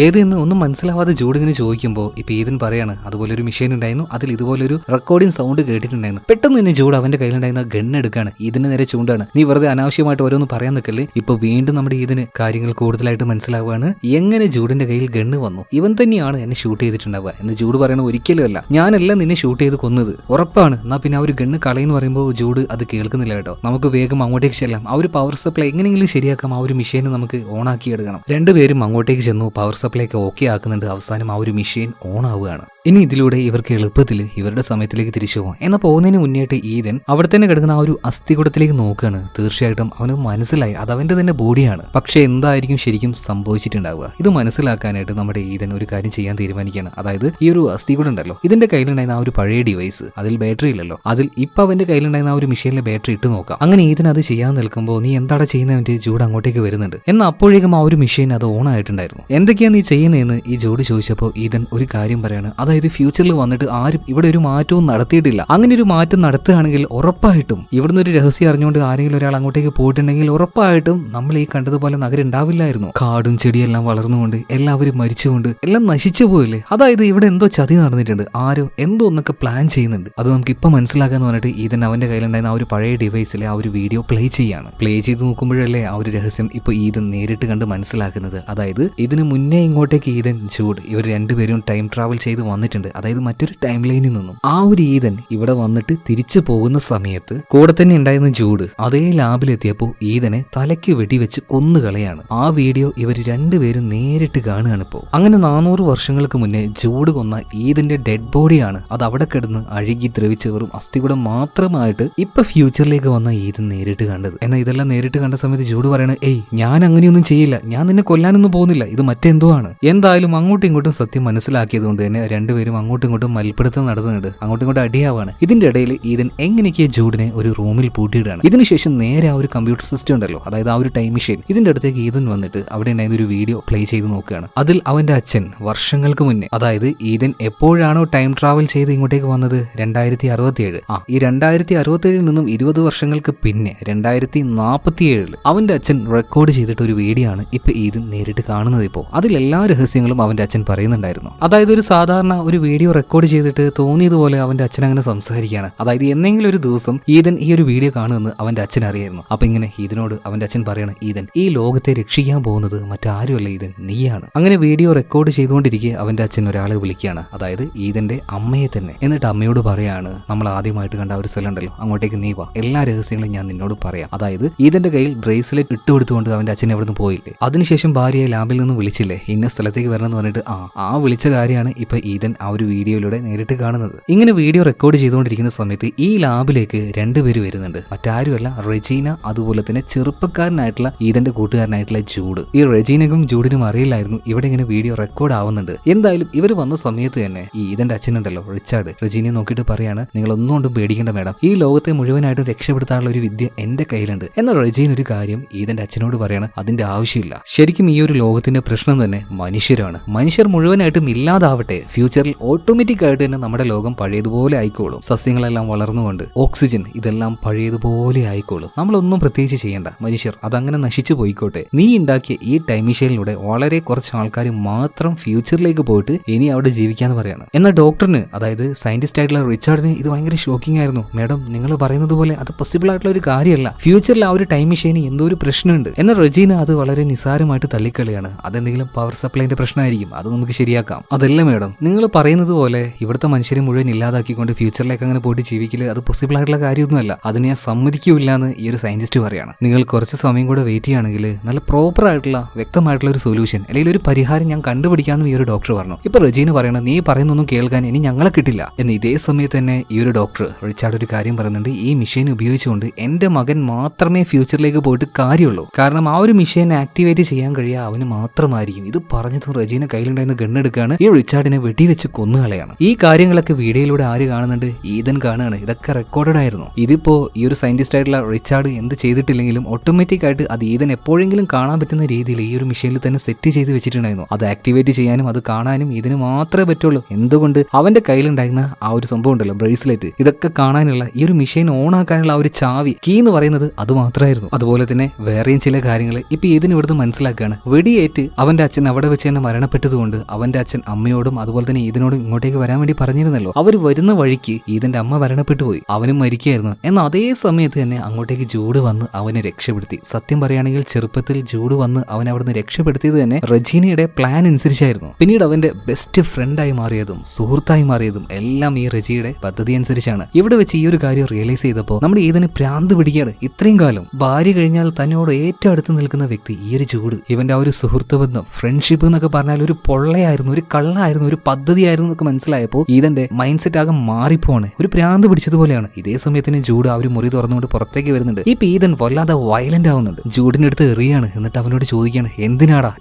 ഏത് എന്ന് ഒന്നും മനസ്സിലാവാതെ ജൂഡ് ഇങ്ങനെ ചോദിക്കുമ്പോൾ ഇപ്പൊ ഈതൻ പറയാണ് അതുപോലെ ഒരു മെഷീൻ ഉണ്ടായിരുന്നു, അതിൽ ഇതുപോലൊരു റെക്കോർഡിംഗ് സൗണ്ട് കേട്ടിട്ടുണ്ടായിരുന്നു. പെട്ടെന്ന് തന്നെ ജൂഡ് അവന്റെ കയ്യിലുണ്ടായിരുന്ന ഗണ്ണ് എടുക്കാണ്, ഇതിന് നേരെ ചൂണ്ടാണ്. നീ വെറുതെ അനാവശ്യമായിട്ട് ഓരോന്ന് പറയാൻ നിൽക്കല്ലേ. ഇപ്പൊ വീണ്ടും നമ്മുടെ ഇതിന് കാര്യങ്ങൾ കൂടുതലായിട്ട് മനസ്സിലാവുകയാണ്, എങ്ങനെ ജൂഡിന്റെ കയ്യിൽ ഗണ്ണ് വന്നു, ഇവൻ തന്നെയാണ് എന്നെ ഷൂട്ട് ചെയ്തിട്ടുണ്ടാവുക എന്ന് ജൂഡ് പറയണ. ഒരിക്കലും അല്ല, ഞാനല്ല നിന്നെ ഷൂട്ട് ചെയ്ത് കൊന്നത്, ഉറപ്പാണ്. എന്നാ പിന്നെ ആ ഒരു ഗണ്ണ് കളയെന്ന് പറയുമ്പോൾ ജൂഡ് അത് കേൾക്കുന്നില്ല കേട്ടോ. നമുക്ക് വേഗം അങ്ങോട്ടേക്ക് ചെല്ലാം, ആ ഒരു പവർ സപ്ലൈ എങ്ങനെയെങ്കിലും ശരിയാക്കാം, ആ ഒരു മെഷീൻ നമുക്ക് ഓൺ ആക്കി എടുക്കണം. രണ്ടുപേരും അങ്ങോട്ടേക്ക് ചെന്നു, പവർ സപ്ലൈ ഒക്കെ ഓക്കെ ആക്കുന്നുണ്ട്. അവസാനം ആ ഒരു മെഷീൻ ഓൺ ആവുകയാണ്. ഇനി ഇതിലൂടെ ഇവർക്ക് എളുപ്പത്തിൽ ഇവരുടെ സമയത്തിലേക്ക് തിരിച്ചു പോകാം. എന്നാൽ പോകുന്നതിന് മുന്നേറ്റ് ഈതൻ അവിടെ തന്നെ കിടക്കുന്ന ആ ഒരു അസ്ഥികൂടത്തിലേക്ക് നോക്കുകയാണ്. തീർച്ചയായിട്ടും അവന് മനസ്സിലായി അത് അവന്റെ തന്നെ ബോഡിയാണ്. പക്ഷെ എന്തായിരിക്കും ശരിക്കും സംഭവിച്ചിട്ടുണ്ടാവുക, ഇത് മനസ്സിലാക്കാനായിട്ട് നമ്മുടെ ഈതൻ ഒരു കാര്യം ചെയ്യാൻ തീരുമാനിക്കുകയാണ്. അതായത് ഈ ഒരു അസ്ഥികൂടം ഉണ്ടല്ലോ, ഇതിന്റെ കയ്യിലുണ്ടായിരുന്ന ആ ഒരു പഴയ ഡിവൈസ്, അതിൽ ബാറ്ററി ഇല്ലല്ലോ, അതിൽ ഇപ്പൊ അവന്റെ കയ്യിലുണ്ടായിരുന്ന ആ ഒരു മെഷീനിലെ ബാറ്ററി ഇട്ട് നോക്കാം. അങ്ങനെ ഈതൻ അത് ചെയ്യാൻ നിൽക്കുമ്പോൾ നീ എന്താണ് ചെയ്യുന്നതിന്റെ ജൂഡ് അങ്ങോട്ടേക്ക് വരുന്നുണ്ട്. എന്നാൽ അപ്പോഴേക്കും ആ ഒരു മെഷീൻ അത് ഓൺ ആയിട്ടുണ്ടായിരുന്നു. എന്തൊക്കെയാ നീ ചെയ്യുന്നതെന്ന് ഈ ജൂഡ് ചോദിച്ചപ്പോൾ ഈതൻ ഒരു കാര്യം പറയാണ്, അതായത് ഫ്യൂച്ചറിൽ വന്നിട്ട് ആരും ഇവിടെ ഒരു മാറ്റവും നടത്തിയിട്ടില്ല. അങ്ങനെ ഒരു മാറ്റം നടത്തുകയാണെങ്കിൽ ഉറപ്പായിട്ടും ഇവിടുന്ന് ഒരു രഹസ്യം അറിഞ്ഞുകൊണ്ട് ആരെങ്കിലും ഒരാൾ അങ്ങോട്ടേക്ക് പോയിട്ടുണ്ടെങ്കിൽ ഉറപ്പായിട്ടും നമ്മൾ ഈ കണ്ടതുപോലെ നഗരം ഉണ്ടാവില്ലായിരുന്നു. കാടും ചെടിയെല്ലാം വളർന്നുകൊണ്ട് എല്ലാവരും മരിച്ചുകൊണ്ട് എല്ലാം നശിച്ചു പോയില്ലേ. അതായത് ഇവിടെ എന്തോ ചതി നടന്നിട്ടുണ്ട്, ആരോ എന്തോ ഒന്നൊക്കെ പ്ലാൻ ചെയ്യുന്നുണ്ട്, അത് നമുക്ക് ഇപ്പൊ മനസ്സിലാക്കാന്ന് പറഞ്ഞിട്ട് ഈതൻ അവന്റെ കയ്യിലുണ്ടായിരുന്ന ആ ഒരു പഴയ ഡിവൈസിലെ ആ ഒരു വീഡിയോ പ്ലേ ചെയ്യാണ്. പ്ലേ ചെയ്ത് നോക്കുമ്പോഴല്ലേ ആ ഒരു രഹസ്യം ഇപ്പൊ ഈതൻ നേരിട്ട് കണ്ട് മനസ്സിലാക്കുന്നത്. അതായത് ഇതിന് മുന്നേ ഇങ്ങോട്ടേക്ക് ഈതൻ ജൂഡ് ഇവർ രണ്ടുപേരും ടൈം ട്രാവൽ ചെയ്ത് വന്നിട്ടുണ്ട്. അതായത് മറ്റൊരു ടൈം ലൈനിൽ നിന്നും ആ ഒരു ഈതൻ ഇവിടെ വന്നിട്ട് തിരിച്ചു പോകുന്ന സമയത്ത് കൂടെ തന്നെ ഉണ്ടായിരുന്ന ജൂഡ് അതേ ലാബിലെത്തിയപ്പോൾ ഈതനെ തലയ്ക്ക് വെടിവെച്ച് കൊന്നുകളയാണ്. ആ വീഡിയോ ഇവർ രണ്ടുപേരും നേരിട്ട് കാണുകയാണ് ഇപ്പോൾ. അങ്ങനെ 400 വർഷങ്ങൾക്ക് മുന്നേ ജൂഡ് കൊന്ന ഈതന്റെ ഡെഡ് ബോഡിയാണ് അത് അവിടെ കിടന്ന് അഴുകി ദ്രവിച്ച് വെറും അസ്ഥികൂടം മാത്രമായിട്ട് ഇപ്പൊ ഫ്യൂച്ചറിലേക്ക് വന്ന ഈതൻ നേരിട്ട് കണ്ടത്. എന്നാൽ ഇതെല്ലാം നേരിട്ട് കണ്ട സമയത്ത് ജൂഡ് പറയണ, ഏയ് ഞാൻ അങ്ങനെയൊന്നും ചെയ്യില്ല, ഞാൻ നിന്നെ കൊല്ലാനൊന്നും പോകുന്നില്ല, ഇത് മറ്റെന്തോ ആണ്. എന്തായാലും അങ്ങോട്ടും ഇങ്ങോട്ടും സത്യം മനസ്സിലാക്കിയത് കൊണ്ട് തന്നെ രണ്ടുപേരും അങ്ങോട്ടും ഇങ്ങോട്ടും മൽപ്പിടുത്തം നടത്തുന്നുണ്ട്, അങ്ങോട്ടും ഇങ്ങോട്ടും അടിയാവാണ്. ഇതിന്റെ ഇടയിൽ ഈതൻ എങ്ങനെയൊക്കെ ജൂഡിനെ ഒരു റൂമിൽ പൂട്ടിയിടാണ്. ഇതിനുശേഷം നേരെ ആ ഒരു കമ്പ്യൂട്ടർ സിസ്റ്റം ഉണ്ടല്ലോ, അതായത് ആ ഒരു ടൈം മെഷീൻ, ഇതിന്റെ അടുത്തേക്ക് ഈതൻ വന്നിട്ട് അവിടെ ഉണ്ടായിരുന്ന ഒരു വീഡിയോ പ്ലേ ചെയ്ത് നോക്കുകയാണ്. അതിൽ അവന്റെ അച്ഛൻ വർഷങ്ങൾക്ക് മുന്നേ, അതായത് ഈതൻ എപ്പോഴാണോ ടൈം ട്രാവൽ ചെയ്ത് ഇങ്ങോട്ടേക്ക് വന്നത് 2067, ഈ 2067 നിന്നും 20 വർഷങ്ങൾക്ക് പിന്നെ 2047 അവന്റെ അച്ഛൻ റെക്കോർഡ് ചെയ്തിട്ട് ഒരു വീഡിയോ ആണ് ഇപ്പൊ ഈതൻ നേരിട്ട് കാണുന്നത്. ഇപ്പോൾ അതിൽ എല്ലാ രഹസ്യങ്ങളും അവന്റെ അച്ഛൻ പറയുന്നുണ്ടായിരുന്നു. അതായത് ഒരു സാധാരണ ഒരു വീഡിയോ റെക്കോർഡ് ചെയ്തിട്ട് തോന്നിയതുപോലെ അവന്റെ അച്ഛൻ അങ്ങനെ സംസാരിക്കുകയാണ്. അതായത് എന്തെങ്കിലും ഒരു ദിവസം ഈതൻ ഈ ഒരു വീഡിയോ കാണുമെന്ന് അവന്റെ അച്ഛൻ അറിയായിരുന്നു. അപ്പൊ ഇങ്ങനെ ഈതനോട് അവന്റെ അച്ഛൻ പറയാണ്, ഈതൻ ഈ ലോകത്തെ രക്ഷിക്കാൻ പോകുന്നത് മറ്റാരുമല്ല ഈതൻ, നീയാണ്. അങ്ങനെ വീഡിയോ റെക്കോർഡ് ചെയ്തുകൊണ്ടിരിക്കെ അവന്റെ അച്ഛൻ ഒരാളെ വിളിക്കുകയാണ്, അതായത് ഈതന്റെ അമ്മയെ തന്നെ. എന്നിട്ട് അമ്മയോട് പറയാണ്, നമ്മൾ ആദ്യമായിട്ട് കണ്ട ഒരു സ്ഥലം ഉണ്ടല്ലോ, അങ്ങോട്ടേക്ക് നീ വാ, എല്ലാ രഹസ്യങ്ങളും ഞാൻ നിന്നോട് പറയാം. അതായത് ഈതന്റെ കയ്യിൽ ബ്രേസ്ലെറ്റ് ഇട്ടുകൊടുത്തുകൊണ്ട് അവന്റെ അച്ഛൻ എവിടെ നിന്ന് പോയില്ലേ, അതിനുശേഷം ഭാര്യയെ ലാബിൽ നിന്ന് വിളിച്ചില്ലേ, ഇന്ന സ്ഥലത്തേക്ക് വരണം എന്ന് പറഞ്ഞിട്ട് ആ വിളിച്ച കാര്യമാണ് ഇപ്പൊ ഈതൻ ആ ഒരു വീഡിയോയിലൂടെ നേരിട്ട് കാണുന്നത്. ഇങ്ങനെ വീഡിയോ റെക്കോർഡ് ചെയ്തുകൊണ്ടിരിക്കുന്ന സമയത്ത് ഈ ലാബിലേക്ക് രണ്ടുപേര് വരുന്നുണ്ട്, മറ്റാരുമല്ല റെജീന, അതുപോലെ തന്നെ ചെറുപ്പക്കാരനായിട്ടുള്ള ഈതന്റെ കൂട്ടുകാരനായിട്ടുള്ള ജൂഡ്. ഈ റെജീനക്കും ജൂഡിനും അറിയില്ലായിരുന്നു ഇവിടെ ഇങ്ങനെ വീഡിയോ റെക്കോർഡ് ആവുന്നുണ്ട്. എന്തായാലും ഇവർ വന്ന സമയത്ത് തന്നെ ഈ ഈതന്റെ അച്ഛനുണ്ടല്ലോ റിച്ചാർഡ്, റെജീനയെ നോക്കിയിട്ട് പറയാണ്, നിങ്ങൾ ഒന്നുകൊണ്ടും പേടിക്കേണ്ട മാഡം, ഈ ലോകത്തെ മുഴുവനായിട്ട് രക്ഷപ്പെടുത്താനുള്ള ഒരു വിദ്യ എന്റെ കയ്യിലുണ്ട്. എന്നാൽ റെജീന ഒരു കാര്യം ഈതന്റെ അച്ഛനോട് പറയാണ്, അതിന്റെ ആവശ്യമില്ല. ശരിക്കും ഈ ഒരു ലോകത്തിന്റെ പ്രശ്നം തന്നെ മനുഷ്യരാണ്. മനുഷ്യർ മുഴുവനായിട്ടും ഇല്ലാതാവട്ടെ, ഫ്യൂച്ചറിൽ ഓട്ടോമാറ്റിക് ആയിട്ട് തന്നെ നമ്മുടെ ലോകം പഴയതുപോലെ ആയിക്കോളും. സസ്യങ്ങളെല്ലാം വളർന്നുകൊണ്ട് ഓക്സിജൻ ഇതെല്ലാം പഴയതുപോലെ ആയിക്കോളും. നമ്മളൊന്നും പ്രത്യേകിച്ച് ചെയ്യേണ്ട, മനുഷ്യർ അതങ്ങനെ നശിച്ചു പോയിക്കോട്ടെ. നീ ഉണ്ടാക്കിയ ഈ ടൈം മെഷീനിലൂടെ വളരെ കുറച്ച് ആൾക്കാർ മാത്രം ഫ്യൂച്ചറിലേക്ക് പോയിട്ട് ഇനി അവിടെ ജീവിക്കാന്ന് പറയാണ്. എന്നാൽ ഡോക്ടറിന്, അതായത് സയന്റിസ്റ്റ് ആയിട്ടുള്ള റിച്ചാർഡിന് ഇത് ഭയങ്കര ഷോക്കിംഗ് ആയിരുന്നു. മാഡം നിങ്ങൾ പറയുന്നത് പോലെ അത് പോസിബിൾ ആയിട്ടുള്ള ഒരു കാര്യമല്ല, ഫ്യൂച്ചറിൽ ആ ഒരു ടൈം മെഷീന് എന്തോ ഒരു പ്രശ്നമുണ്ട്. എന്നാൽ റെജീന അത് വളരെ നിസ്സാരമായിട്ട് തള്ളിക്കളിയാണ്. അതെന്തെങ്കിലും പവർ സപ്ലൈന്റെ പ്രശ്നമായിരിക്കും, അത് നമുക്ക് ശരിയാക്കാം. അതല്ല മാഡം, നിങ്ങൾ പറയുന്നത് പോലെ ഇവിടുത്തെ മനുഷ്യരെ മുഴുവൻ ഇല്ലാതാക്കിക്കൊണ്ട് ഫ്യൂച്ചറിലേക്ക് അങ്ങനെ പോയിട്ട് ജീവിക്കല് അത് പോസിബിൾ ആയിട്ടുള്ള കാര്യമൊന്നുമല്ല. അത് ഞാൻ സമ്മതിക്കൂല എന്ന് ഈ ഒരു സയന്റിസ്റ്റ് പറയാണ്. നിങ്ങൾ കുറച്ച് സമയം കൂടെ വെയിറ്റ് ചെയ്യുകയാണെങ്കിൽ നല്ല പ്രോപ്പർ ആയിട്ടുള്ള വ്യക്തമായിട്ടുള്ള ഒരു സൊല്യൂഷൻ അല്ലെങ്കിൽ ഒരു പരിഹാരം ഞാൻ കണ്ടുപിടിക്കാമെന്ന് ഈ ഒരു ഡോക്ടർ പറഞ്ഞു. ഇപ്പൊ റജീന പറയണം, നീ പറയുന്നൊന്നും കേൾക്കാൻ ഇനി ഞങ്ങളെ കിട്ടില്ല എന്ന്. ഇതേ സമയത്ത് തന്നെ ഈ ഒരു ഡോക്ടർ റിച്ചാർഡ് ഒരു കാര്യം പറയുന്നുണ്ട്, ഈ മെഷീൻ ഉപയോഗിച്ചുകൊണ്ട് എന്റെ മകൻ മാത്രമേ ഫ്യൂച്ചറിലേക്ക് പോയിട്ട് കാര്യമുള്ളൂ. കാരണം ആ ഒരു മെഷീൻ ആക്ടിവേറ്റ് ചെയ്യാൻ കഴിയുക അവന് മാത്രമായിരിക്കും. ഇത് പറഞ്ഞതും റജീന കയ്യിലുണ്ടായിരുന്ന ഗണ്ണെടുക്കാണ് ഈ റിച്ചാർഡിനെ വെടിവെച്ച് കൊന്നുകളയാണ്. ഈ കാര്യങ്ങളൊക്കെ വീഡിയോയിലൂടെ ആര് കാണുന്നുണ്ട്? ഈതൻ കാണുകയാണ്. ഇതൊക്കെ റെക്കോർഡഡ് ആയിരുന്നു. ഇതിപ്പോ ഈ ഒരു സയന്റിസ്റ്റ് ആയിട്ടുള്ള റിച്ചാർഡ് എന്ത് ചെയ്തിട്ടില്ലെങ്കിലും ഓട്ടോമാറ്റിക് ആയിട്ട് അത് ഈതൻ എപ്പോഴെങ്കിലും കാണാൻ പറ്റുന്ന രീതിയിൽ ഈ ഒരു മെഷീനിൽ തന്നെ സെറ്റ് ചെയ്ത് വെച്ചിട്ടുണ്ടായിരുന്നു. അത് ആക്ടിവേറ്റ് ചെയ്യാനും അത് കാണാനും ഇതിന് മാത്രമേ പറ്റുള്ളൂ. എന്തുകൊണ്ട്? അവന്റെ കയ്യിലുണ്ടായിരുന്ന ആ ഒരു സംഭവം ഉണ്ടല്ലോ, ബ്രേസ്ലെറ്റ്, ഇതൊക്കെ കാണാനുള്ള ഈ ഒരു മെഷീൻ ഓൺ ആക്കാനുള്ള ആ ഒരു ചാവി, കീ എന്ന് പറയുന്നത് അത് മാത്രമായിരുന്നു. അതുപോലെ തന്നെ വേറെയും ചില കാര്യങ്ങൾ ഇപ്പൊ ഇതിന് ഇവിടുന്ന് മനസ്സിലാക്കുകയാണ്. വെടിയേറ്റ് അവന്റെ അച്ഛൻ അവിടെ വെച്ച് തന്നെ മരണപ്പെട്ടതുകൊണ്ട് അവന്റെ അച്ഛൻ അമ്മയോടും അതുപോലെ തന്നെ ഈതനോടും ഇങ്ങോട്ടേക്ക് വരാൻ വേണ്ടി പറഞ്ഞിരുന്നല്ലോ. അവർ വരുന്ന വഴിക്ക് ഈതന്റെ അമ്മ മരണപ്പെട്ടു പോയി, അവനും മരിക്കുകയായിരുന്നു. എന്നാൽ അതേ സമയത്ത് തന്നെ അങ്ങോട്ടേക്ക് ജൂഡ് വന്ന് അവനെ രക്ഷപ്പെടുത്തി. സത്യം പറയുകയാണെങ്കിൽ ചെറുപ്പത്തിൽ ജൂഡ് വന്ന് അവനെ അവിടുന്ന് രക്ഷപ്പെടുത്തിയത് തന്നെ റജീനയുടെ പ്ലാൻ അനുസരിച്ചായിരുന്നു. പിന്നീട് അവന്റെ ബെസ്റ്റ് ഫ്രണ്ടായി മാറിയതും സുഹൃത്തായി മാറിയതും എല്ലാം ഈ റജിയുടെ പദ്ധതി അനുസരിച്ചാണ്. ഇവിടെ വെച്ച് ഈ ഒരു കാര്യം റിയലൈസ് ചെയ്തപ്പോൾ നമ്മുടെ ഈതന് ഭ്രാന്ത് പിടിക്കുകയാണ്. ഇത്രയും കാലം ഭാര്യ കഴിഞ്ഞാൽ തന്നോട് ഏറ്റവും അടുത്ത് നിൽക്കുന്ന വ്യക്തി ഈ ഒരു ജൂഡ്. ഇവന്റെ ആ ഒരു സുഹൃത്ത് ബന്ധം, ഫ്രണ്ട്ഷിപ്പ് എന്നൊക്കെ പറഞ്ഞാൽ ഒരു പൊള്ളയായിരുന്നു, ഒരു കള്ളായിരുന്നു, ഒരു പദ്ധതിയായിരുന്നു എന്നൊക്കെ മനസ്സിലായപ്പോൾ ഈതന്റെ മൈൻഡ് സെറ്റ് ആകെ മാറിപ്പോണ്. ഒരു ഭ്രാന്ത് പിടിച്ചതുപോലെയാണ്. ഇതേ സമയത്തിന് ജൂഡ് ആ ഒരു മുറി തുറന്നുകൊണ്ട് പുറത്തേക്ക് വരുന്നുണ്ട്. ഈ ഈതൻ വല്ലാതെ വയലന്റ് ആവുന്നുണ്ട്. ജൂഡിന്റെ അടുത്ത് എറിയാണ്. എന്നിട്ട് അവനോട് ചോദിക്കുകയാണ്, എന്തിനാടാ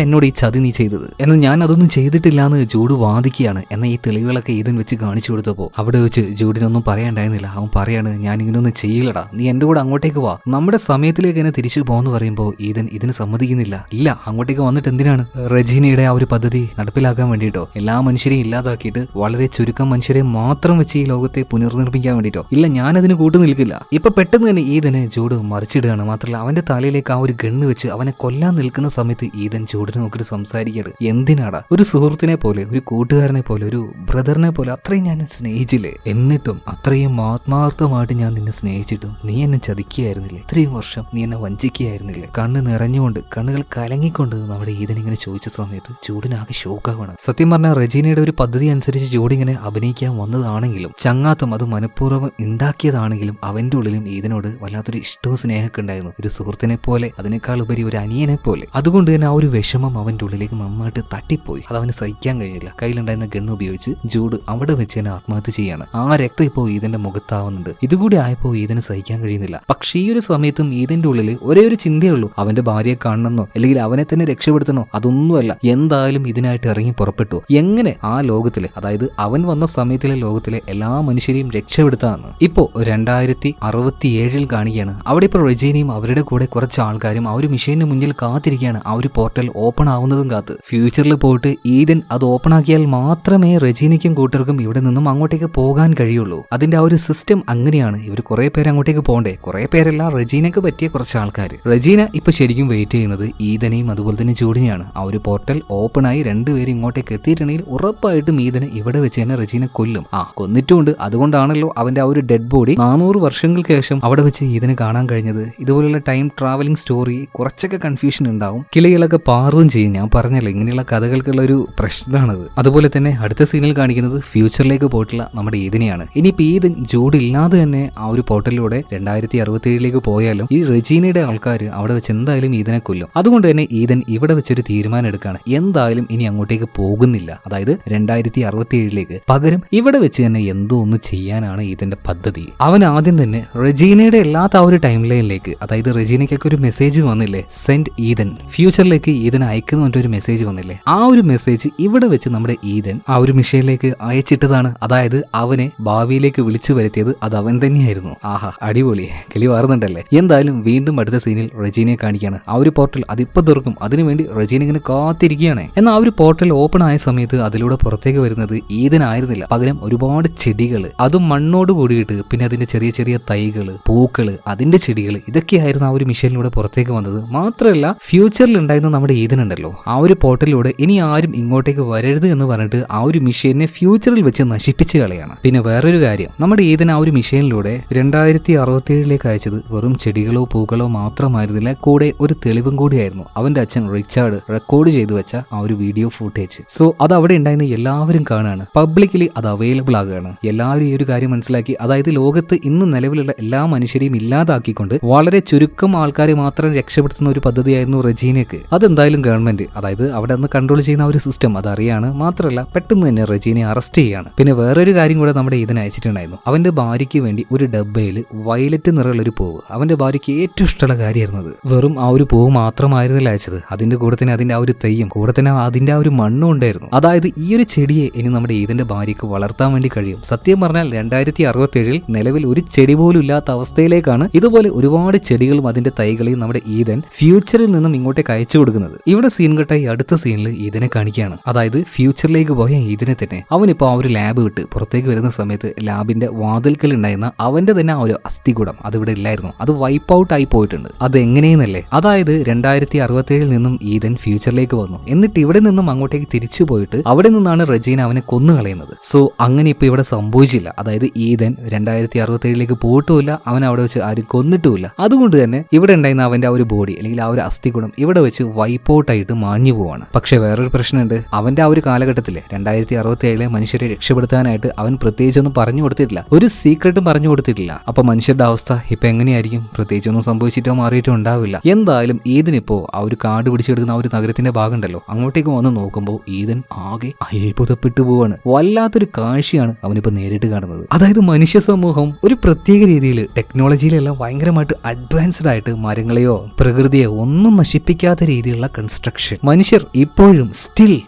എന്നോട് ഈ ചതി നീ ചെയ്തത് എന്ന്. ഞാൻ അതൊന്നും ചെയ്തിട്ടില്ല എന്ന് ജൂഡ് വാദിക്കുകയാണ്. എന്നാൽ ഈ തെളിവുകളൊക്കെ ഈതൻ വെച്ച് കാണിച്ചു കൊടുത്തപ്പോൾ അവിടെ വെച്ച് ജൂഡിനൊന്നും പറയാണ്ടായിരുന്നില്ല. അവൻ പറയാണ്, ഞാൻ ഇങ്ങനെയൊന്നും ചെയ്യില്ലടാ, നീ എന്റെ കൂടെ അങ്ങോട്ടേക്ക് വാ, നമ്മുടെ സമയത്തിലേക്ക് തന്നെ തിരിച്ചു പോകാന്ന് പറയുമ്പോൾ ഈതൻ ഇതിന് സമ്മതിക്കുന്നില്ല. ഇല്ല, അങ്ങോട്ടേക്ക് വന്നിട്ട് എന്തിനാണ്? റജീനയുടെ ആ ഒരു പദ്ധതി നടപ്പിലാക്കാൻ വേണ്ടിയിട്ടോ, എല്ലാ മനുഷ്യരെയും ഇല്ലാതാക്കിയിട്ട് വളരെ ചുരുക്കം മനുഷ്യരെ മാത്രം വെച്ച് ഈ ലോകത്തെ പുനർനിർമ്മിക്കാൻ വേണ്ടിയിട്ടോ? ഇല്ല, ഞാനതിന് കൂട്ടു നിൽക്കില്ല. ഇപ്പൊ പെട്ടെന്ന് തന്നെ ഈതനെ ജൂഡ് മറിച്ചിടുകയാണ്. മാത്രമല്ല അവന്റെ തലയിലേക്ക് ആ ഒരു ഗണ്ണ് വെച്ച് അവനെ കൊല്ലാൻ നിൽക്കുന്ന സമയത്ത് ഈതൻ ജൂഡിനെ നോക്കിയിട്ട് സംസാരിക്കുകയാണ്. എന്തിനാടാ? ഒരു സുഹൃത്തിനെ പോലെ, ഒരു കൂട്ടുകാരനെ പോലെ, ഒരു ബ്രദറിനെ പോലെ അത്രയും ഞാൻ സ്നേഹിച്ചില്ലേ? എന്നിട്ടും അത്രയും ആത്മാർത്ഥമായിട്ട് ഞാൻ നിന്നെ സ്നേഹിച്ചിട്ടും നീ എന്നെ ചതിക്കുകയായിരുന്നില്ലേ? ഇത്രയും വർഷം നീ എന്നെ വഞ്ചിക്കുകയായിരുന്നില്ലേ? കണ്ണ് നിറഞ്ഞുകൊണ്ട്, കണ്ണുകൾ കലങ്ങിക്കൊണ്ട് നമ്മുടെ ഈതൻ ഇങ്ങനെ ചോദിച്ച സമയത്ത് ജൂഡിനാകെ ഷോക്കാവാണ്. സത്യം പറഞ്ഞാൽ റജീനയുടെ ഒരു പദ്ധതി അനുസരിച്ച് ജൂഡ് ഇങ്ങനെ അഭിനയിക്കാൻ വന്നതാണെങ്കിലും ചങ്ങാത്തം അത് മനഃപൂർവ്വം ഉണ്ടാക്കിയതാണെങ്കിലും അവന്റെ ഉള്ളിലും ഈതനോട് വല്ലാത്തൊരു ഇഷ്ടവും സ്നേഹമൊക്കെ ഉണ്ടായിരുന്നു. ഒരു സുഹൃത്തിനെ പോലെ, അതിനേക്കാൾ ഉപരി ഒരു അനിയനെ പോലെ. അതുകൊണ്ട് തന്നെ ആ ഒരു വിഷമം അവന്റെ ഉള്ളിലേക്ക് നന്നായിട്ട് തട്ടിപ്പോയി. അത് അവന് സഹിക്കാൻ കഴിഞ്ഞില്ല. കയ്യിലുണ്ടായിരുന്ന ഗണ്ണ് ഉപയോഗിച്ച് ജൂഡ് അവിടെ വെച്ച് തന്നെ ആത്മഹത്യ ചെയ്യാണ്. ആ രക്തം ഇപ്പോൾ ഈതന്റെ മുഖത്താവുന്നുണ്ട്. ഇതുകൂടി ആയപ്പോൾ ഈതന് സഹിക്കാൻ കഴിയുന്നില്ല. പക്ഷേ ഈ ഒരു സമയത്തും ഈതന്റെ ഉള്ളിൽ ഒരേ ഒരു ചിന്തയുള്ളൂ, അവന്റെ ഭാര്യയെ കാണണമെന്നോ അല്ലെങ്കിൽ അവനെ തന്നെ രക്ഷപ്പെടുത്തണോ? അതൊന്നുമല്ല. എന്തായാലും ഇതിനായിട്ട് ഇറങ്ങി പുറപ്പെട്ടു. എങ്ങനെ ആ ലോകത്തിലെ, അതായത് അവൻ വന്ന സമയത്തിലെ ലോകത്തിലെ എല്ലാ മനുഷ്യരെയും രക്ഷപ്പെടുത്താന്ന് ഇപ്പോ 2067 കാണുകയാണ്. അവിടെ ഇപ്പോൾ റജീനയും അവരുടെ കൂടെ കുറച്ച് ആൾക്കാരും ആ ഒരു മെഷീന് മുന്നിൽ കാത്തിരിക്കുകയാണ്. ആ ഒരു പോർട്ടൽ ഓപ്പൺ ആവുന്നതും കാത്ത്. ഫ്യൂച്ചറിൽ പോയിട്ട് ഈതൻ അത് ഓപ്പൺ ആക്കിയാൽ മാത്രമേ റജീനയ്ക്കും കൂട്ടർക്കും ഇവിടെ നിന്നും അങ്ങോട്ടേക്ക് പോകാൻ കഴിയുള്ളൂ. അതിന്റെ ആ ഒരു സിസ്റ്റം അങ്ങനെയാണ്. ഇവർ കുറെ പേര് അങ്ങോട്ടേക്ക് പോകണ്ടേ? കുറെ പേരല്ല, റജീനക്ക് പറ്റിയ കുറച്ച് ആൾക്കാർ. റജീന ഇപ്പൊ ശരിക്കും വെയിറ്റ് ചെയ്യുന്നത് ഈതനെയും അതുപോലെ തന്നെ ജൂഡിനെയാണ്. ആ ഒരു പോർട്ടൽ ഓപ്പൺ ആയി രണ്ടുപേരും ഇങ്ങോട്ടേക്ക് എത്തിയിട്ടുണ്ടെങ്കിൽ ഉറപ്പായിട്ടും ഈതനെ ഇവിടെ വെച്ച് തന്നെ റജീന കൊല്ലും. കൊന്നിട്ടുമുണ്ട്. അതുകൊണ്ടാണല്ലോ അവന്റെ ആ ഒരു ഡെഡ് ബോഡി 400 വർഷങ്ങൾക്ക് ശേഷം അവിടെ വെച്ച് ഈതനെ കാണാൻ കഴിഞ്ഞത്. ഇതുപോലുള്ള ടൈം ട്രാവലിംഗ് സ്റ്റോറി കുറച്ചൊക്കെ കൺഫ്യൂഷൻ ഉണ്ടാവും, കിളികളൊക്കെ പാറുകയും ചെയ്യും. ഞാൻ പറഞ്ഞല്ലോ, ഇങ്ങനെയുള്ള കഥകൾക്കുള്ള ഒരു പ്രശ്നമാണത്. അതുപോലെ തന്നെ അടുത്ത സീനിൽ കാണിക്കുന്നത് ഫ്യൂച്ചറിലേക്ക് പോയിട്ടുള്ള നമ്മുടെ ഈതനെയാണ്. ഇനിയിപ്പോൾ ഈതൻ ജൂഡ് ഇല്ലാതെ തന്നെ ആ ഒരു പോർട്ടലിലൂടെ 2067 പോയാലും ഈ റജീനയുടെ ആൾക്കാർ അവിടെ വെച്ച് എന്തായാലും ഈതനെ കൊല്ലും. അതുകൊണ്ട് തന്നെ ഈതൻ ഇവിടെ വെച്ചൊരു തീരുമാനം എടുക്കുകയാണ്. എന്തായാലും ഇനി അങ്ങോട്ടേക്ക് പോകുന്നില്ല, അതായത് 2067. പകരം ഇവിടെ വെച്ച് തന്നെ എന്തോ ഒന്ന് ചെയ്യാനാണ് ഈതന്റെ പദ്ധതി. അവൻ ആദ്യം തന്നെ റജീനയുടെ എല്ലാത്ത ആ ഒരു ടൈം ലൈനിലേക്ക്, അതായത് റജീനയ്ക്കൊക്കെ ഒരു മെസ്സേജ് വന്നില്ലേ, സെൻഡ് ഈതൻ, ഫ്യൂച്ചറിലേക്ക് ഈതൻ അയക്കുന്ന ഒരു മെസ്സേജ് വന്നില്ലേ, ആ ഒരു മെസ്സേജ് ഇവിടെ വെച്ച് നമ്മുടെ ഈതൻ ആ ഒരു മെഷീനിലേക്ക് അയച്ചിട്ടതാണ്. അതായത് അവനെ ഭാവിയിലേക്ക് വിളിച്ചു വരുത്തിയത് അത് അവൻ തന്നെയായിരുന്നു. ആഹാ, അടിപൊളി, കിളി വാറുന്നുണ്ടല്ലേ. എന്തായാലും വീണ്ടും അടുത്ത സീനിൽ റജീനയെ കാണിക്കുകയാണ്. ആ ഒരു പോർട്ടൽ അതിപ്പോ തുറക്കും, അതിനുവേണ്ടി റജീന ഇങ്ങനെ കാത്തിരിക്കുകയാണ്. എന്നാൽ ആ ഒരു പോർട്ടൽ ഓപ്പൺ ആയ സമയത്ത് അതിലൂടെ പുറത്തേക്ക് വരുന്നത് ഈതൻ ആയിരുന്നില്ല, പകരം ഒരുപാട് ചെടികൾ, അതും മണ്ണോട് കൂടിയിട്ട്, പിന്നെ അതിന്റെ ചെറിയ ചെറിയ തൈകള്, പൂക്കള്, അതിന്റെ ചെടികൾ, ഇതൊക്കെയായിരുന്നു ആ ഒരു മെഷീനിലൂടെ പുറത്തേക്ക് വന്നത്. മാത്രമല്ല ഫ്യൂച്ചറിൽ ഉണ്ടായിരുന്ന നമ്മുടെ ഈതൻ ഉണ്ടല്ലോ, ആ ഒരു പോർട്ടലിലൂടെ ഇനി ആരും ഇങ്ങോട്ടേക്ക് വരരുത് എന്ന് പറഞ്ഞിട്ട് ആ ഒരു മെഷീനെ ഫ്യൂച്ചറിൽ വെച്ച് നശിപ്പിച്ച് കളയാണ്. പിന്നെ വേറൊരു കാര്യം, നമ്മുടെ ഈതൻ ആ ഒരു മെഷീനിലൂടെ 2067 അയച്ചത് വെറും ചെടികളോ പൂക്കളോ മാത്രമായിരുന്നില്ല, കൂടെ ഒരു തെളിവും കൂടിയായിരുന്നു. അവന്റെ അച്ഛൻ റിച്ചാർഡ് റെക്കോർഡ് ചെയ്തു വെച്ച ആ ഒരു വീഡിയോ ഫുട്ടേജ്. സോ അത് അവിടെ അവിടെ ഉണ്ടായിരുന്ന എല്ലാവരും കാണുകയാണ്, പബ്ലിക്കലി അത് അവൈലബിൾ ആകുകയാണ്. എല്ലാവരും ഈ ഒരു കാര്യം മനസ്സിലാക്കി, അതായത് ലോകത്ത് ഇന്ന് നിലവിലുള്ള എല്ലാ മനുഷ്യരെയും ഇല്ലാതാക്കിക്കൊണ്ട് വളരെ ചുരുക്കം ആൾക്കാരെ മാത്രം രക്ഷപ്പെടുത്തുന്ന ഒരു പദ്ധതിയായിരുന്നു റെജീനയ്ക്ക്. അതെന്തായാലും ഗവൺമെന്റ്, അതായത് അവിടെ നിന്ന് കൺട്രോൾ ചെയ്യുന്ന ഒരു സിസ്റ്റം അതറിയാണ്. മാത്രമല്ല പെട്ടെന്ന് തന്നെ റെജീനെ അറസ്റ്റ് ചെയ്യാണ്. പിന്നെ വേറൊരു കാര്യം കൂടെ നമ്മുടെ ഇതിന് അയച്ചിട്ടുണ്ടായിരുന്നു. അവന്റെ ഭാര്യയ്ക്ക് വേണ്ടി ഒരു ഡബ്ബയിൽ വയലറ്റ് നിറമുള്ള ഒരു പൂവ്, അവന്റെ ഭാര്യയ്ക്ക് ഏറ്റവും ഇഷ്ടമുള്ള കാര്യമായിരുന്നത്. വെറും ആ ഒരു പൂവ് മാത്രമായിരുന്നില്ല അയച്ചത്, അതിന്റെ കൂടെ തന്നെ അതിന്റെ ആ ഒരു തെയ്യം, കൂടെ തന്നെ അതിന്റെ ആ ഒരു മണ്ണും ഉണ്ടായിരുന്നു. അതായത് ഈ ഒരു ചെടിയെ ഇനി നമ്മുടെ ഈദന്റെ ഭാര്യയ്ക്ക് വളർത്താൻ വേണ്ടി കഴിയും. സത്യം പറഞ്ഞാൽ 2067 നിലവിൽ ഒരു ചെടി പോലും ഇല്ലാത്ത അവസ്ഥയിലേക്കാണ് ഇതുപോലെ ഒരുപാട് ചെടികളും അതിന്റെ തൈകളെയും നമ്മുടെ ഈദൻ ഫ്യൂച്ചറിൽ നിന്നും ഇങ്ങോട്ടേക്ക് അയച്ചു കൊടുക്കുന്നത്. ഇവിടെ സീൻ കട്ടായി അടുത്ത സീനിൽ ഈദനെ കാണിക്കുകയാണ്. അതായത് ഫ്യൂച്ചറിലേക്ക് പോയ ഈദനെ തന്നെ അവനിപ്പോ ആ ഒരു ലാബ് വിട്ട് പുറത്തേക്ക് വരുന്ന സമയത്ത് ലാബിന്റെ വാതിൽക്കൽ ഉണ്ടായിരുന്ന അവന്റെ തന്നെ ആ ഒരു അസ്ഥികൂടം അതിവിടെ ഇല്ലായിരുന്നു, അത് വൈപ്പ് ഔട്ട് ആയി പോയിട്ടുണ്ട്. അത് എങ്ങനെയെന്നല്ലേ, അതായത് 2067 നിന്നും ഈദൻ ഫ്യൂച്ചറിലേക്ക് വന്നു, എന്നിട്ട് ഇവിടെ നിന്നും അങ്ങോട്ടേക്ക് തിരിച്ചു പോയിട്ട് അവിടെ നിന്നാണ് റെജീന അവനെ കൊന്നുകളയുന്നത്. സോ അങ്ങനെ ഇപ്പൊ ഇവിടെ സംഭവിച്ചില്ല. അതായത് ഈദൻ 2067 പോയിട്ടുമില്ല, അവൻ അവിടെ വെച്ച് ആരും കൊന്നിട്ടുമില്ല. അതുകൊണ്ട് തന്നെ ഇവിടെ ഉണ്ടായിരുന്ന അവന്റെ ആ ഒരു ബോഡി അല്ലെങ്കിൽ ആ ഒരു അസ്ഥികൂടം ഇവിടെ വെച്ച് വൈപ്പ് ഔട്ട് ആയിട്ട് മാഞ്ഞു പോവാണ്. പക്ഷെ വേറൊരു പ്രശ്നമുണ്ട്. അവന്റെ ആ ഒരു കാലഘട്ടത്തില് 2067 മനുഷ്യരെ രക്ഷപ്പെടുത്താനായിട്ട് അവൻ പ്രത്യേകിച്ചൊന്നും പറഞ്ഞു കൊടുത്തിട്ടില്ല, ഒരു സീക്രട്ടും പറഞ്ഞു കൊടുത്തിട്ടില്ല. അപ്പൊ മനുഷ്യരുടെ അവസ്ഥ ഇപ്പൊ എങ്ങനെയായിരിക്കും? പ്രത്യേകിച്ചൊന്നും സംഭവിച്ചിട്ടോ മാറിയിട്ടോ ഉണ്ടാവില്ല. എന്തായാലും ഈദനിപ്പോ ആ ഒരു കാട് പിടിച്ചെടുക്കുന്ന ആ ഒരു നഗരത്തിന്റെ ഭാഗം ഉണ്ടല്ലോ, അങ്ങോട്ടേക്ക് വന്ന് നോക്കുമ്പോൾ ഈദൻ ആകെ അത്ഭുതപ്പെട്ടു പോവാണ്. വല്ലാത്തൊരു കാഴ്ചയാണ് അവനിപ്പോ നേരിട്ട് കാണുന്നത്. അതായത് മനുഷ്യ സമൂഹം ഒരു പ്രത്യേക രീതിയിൽ ടെക്നോളജിയിലെല്ലാം ഭയങ്കരമായിട്ട് അഡ്വാൻസ്ഡ് ആയിട്ട് മരങ്ങളെയോ പ്രകൃതിയോ ഒന്നും നശിപ്പിക്കാത്ത രീതിയിലുള്ള കൺസ്ട്രക്ഷൻ മനുഷ്യർ ഇപ്പോഴും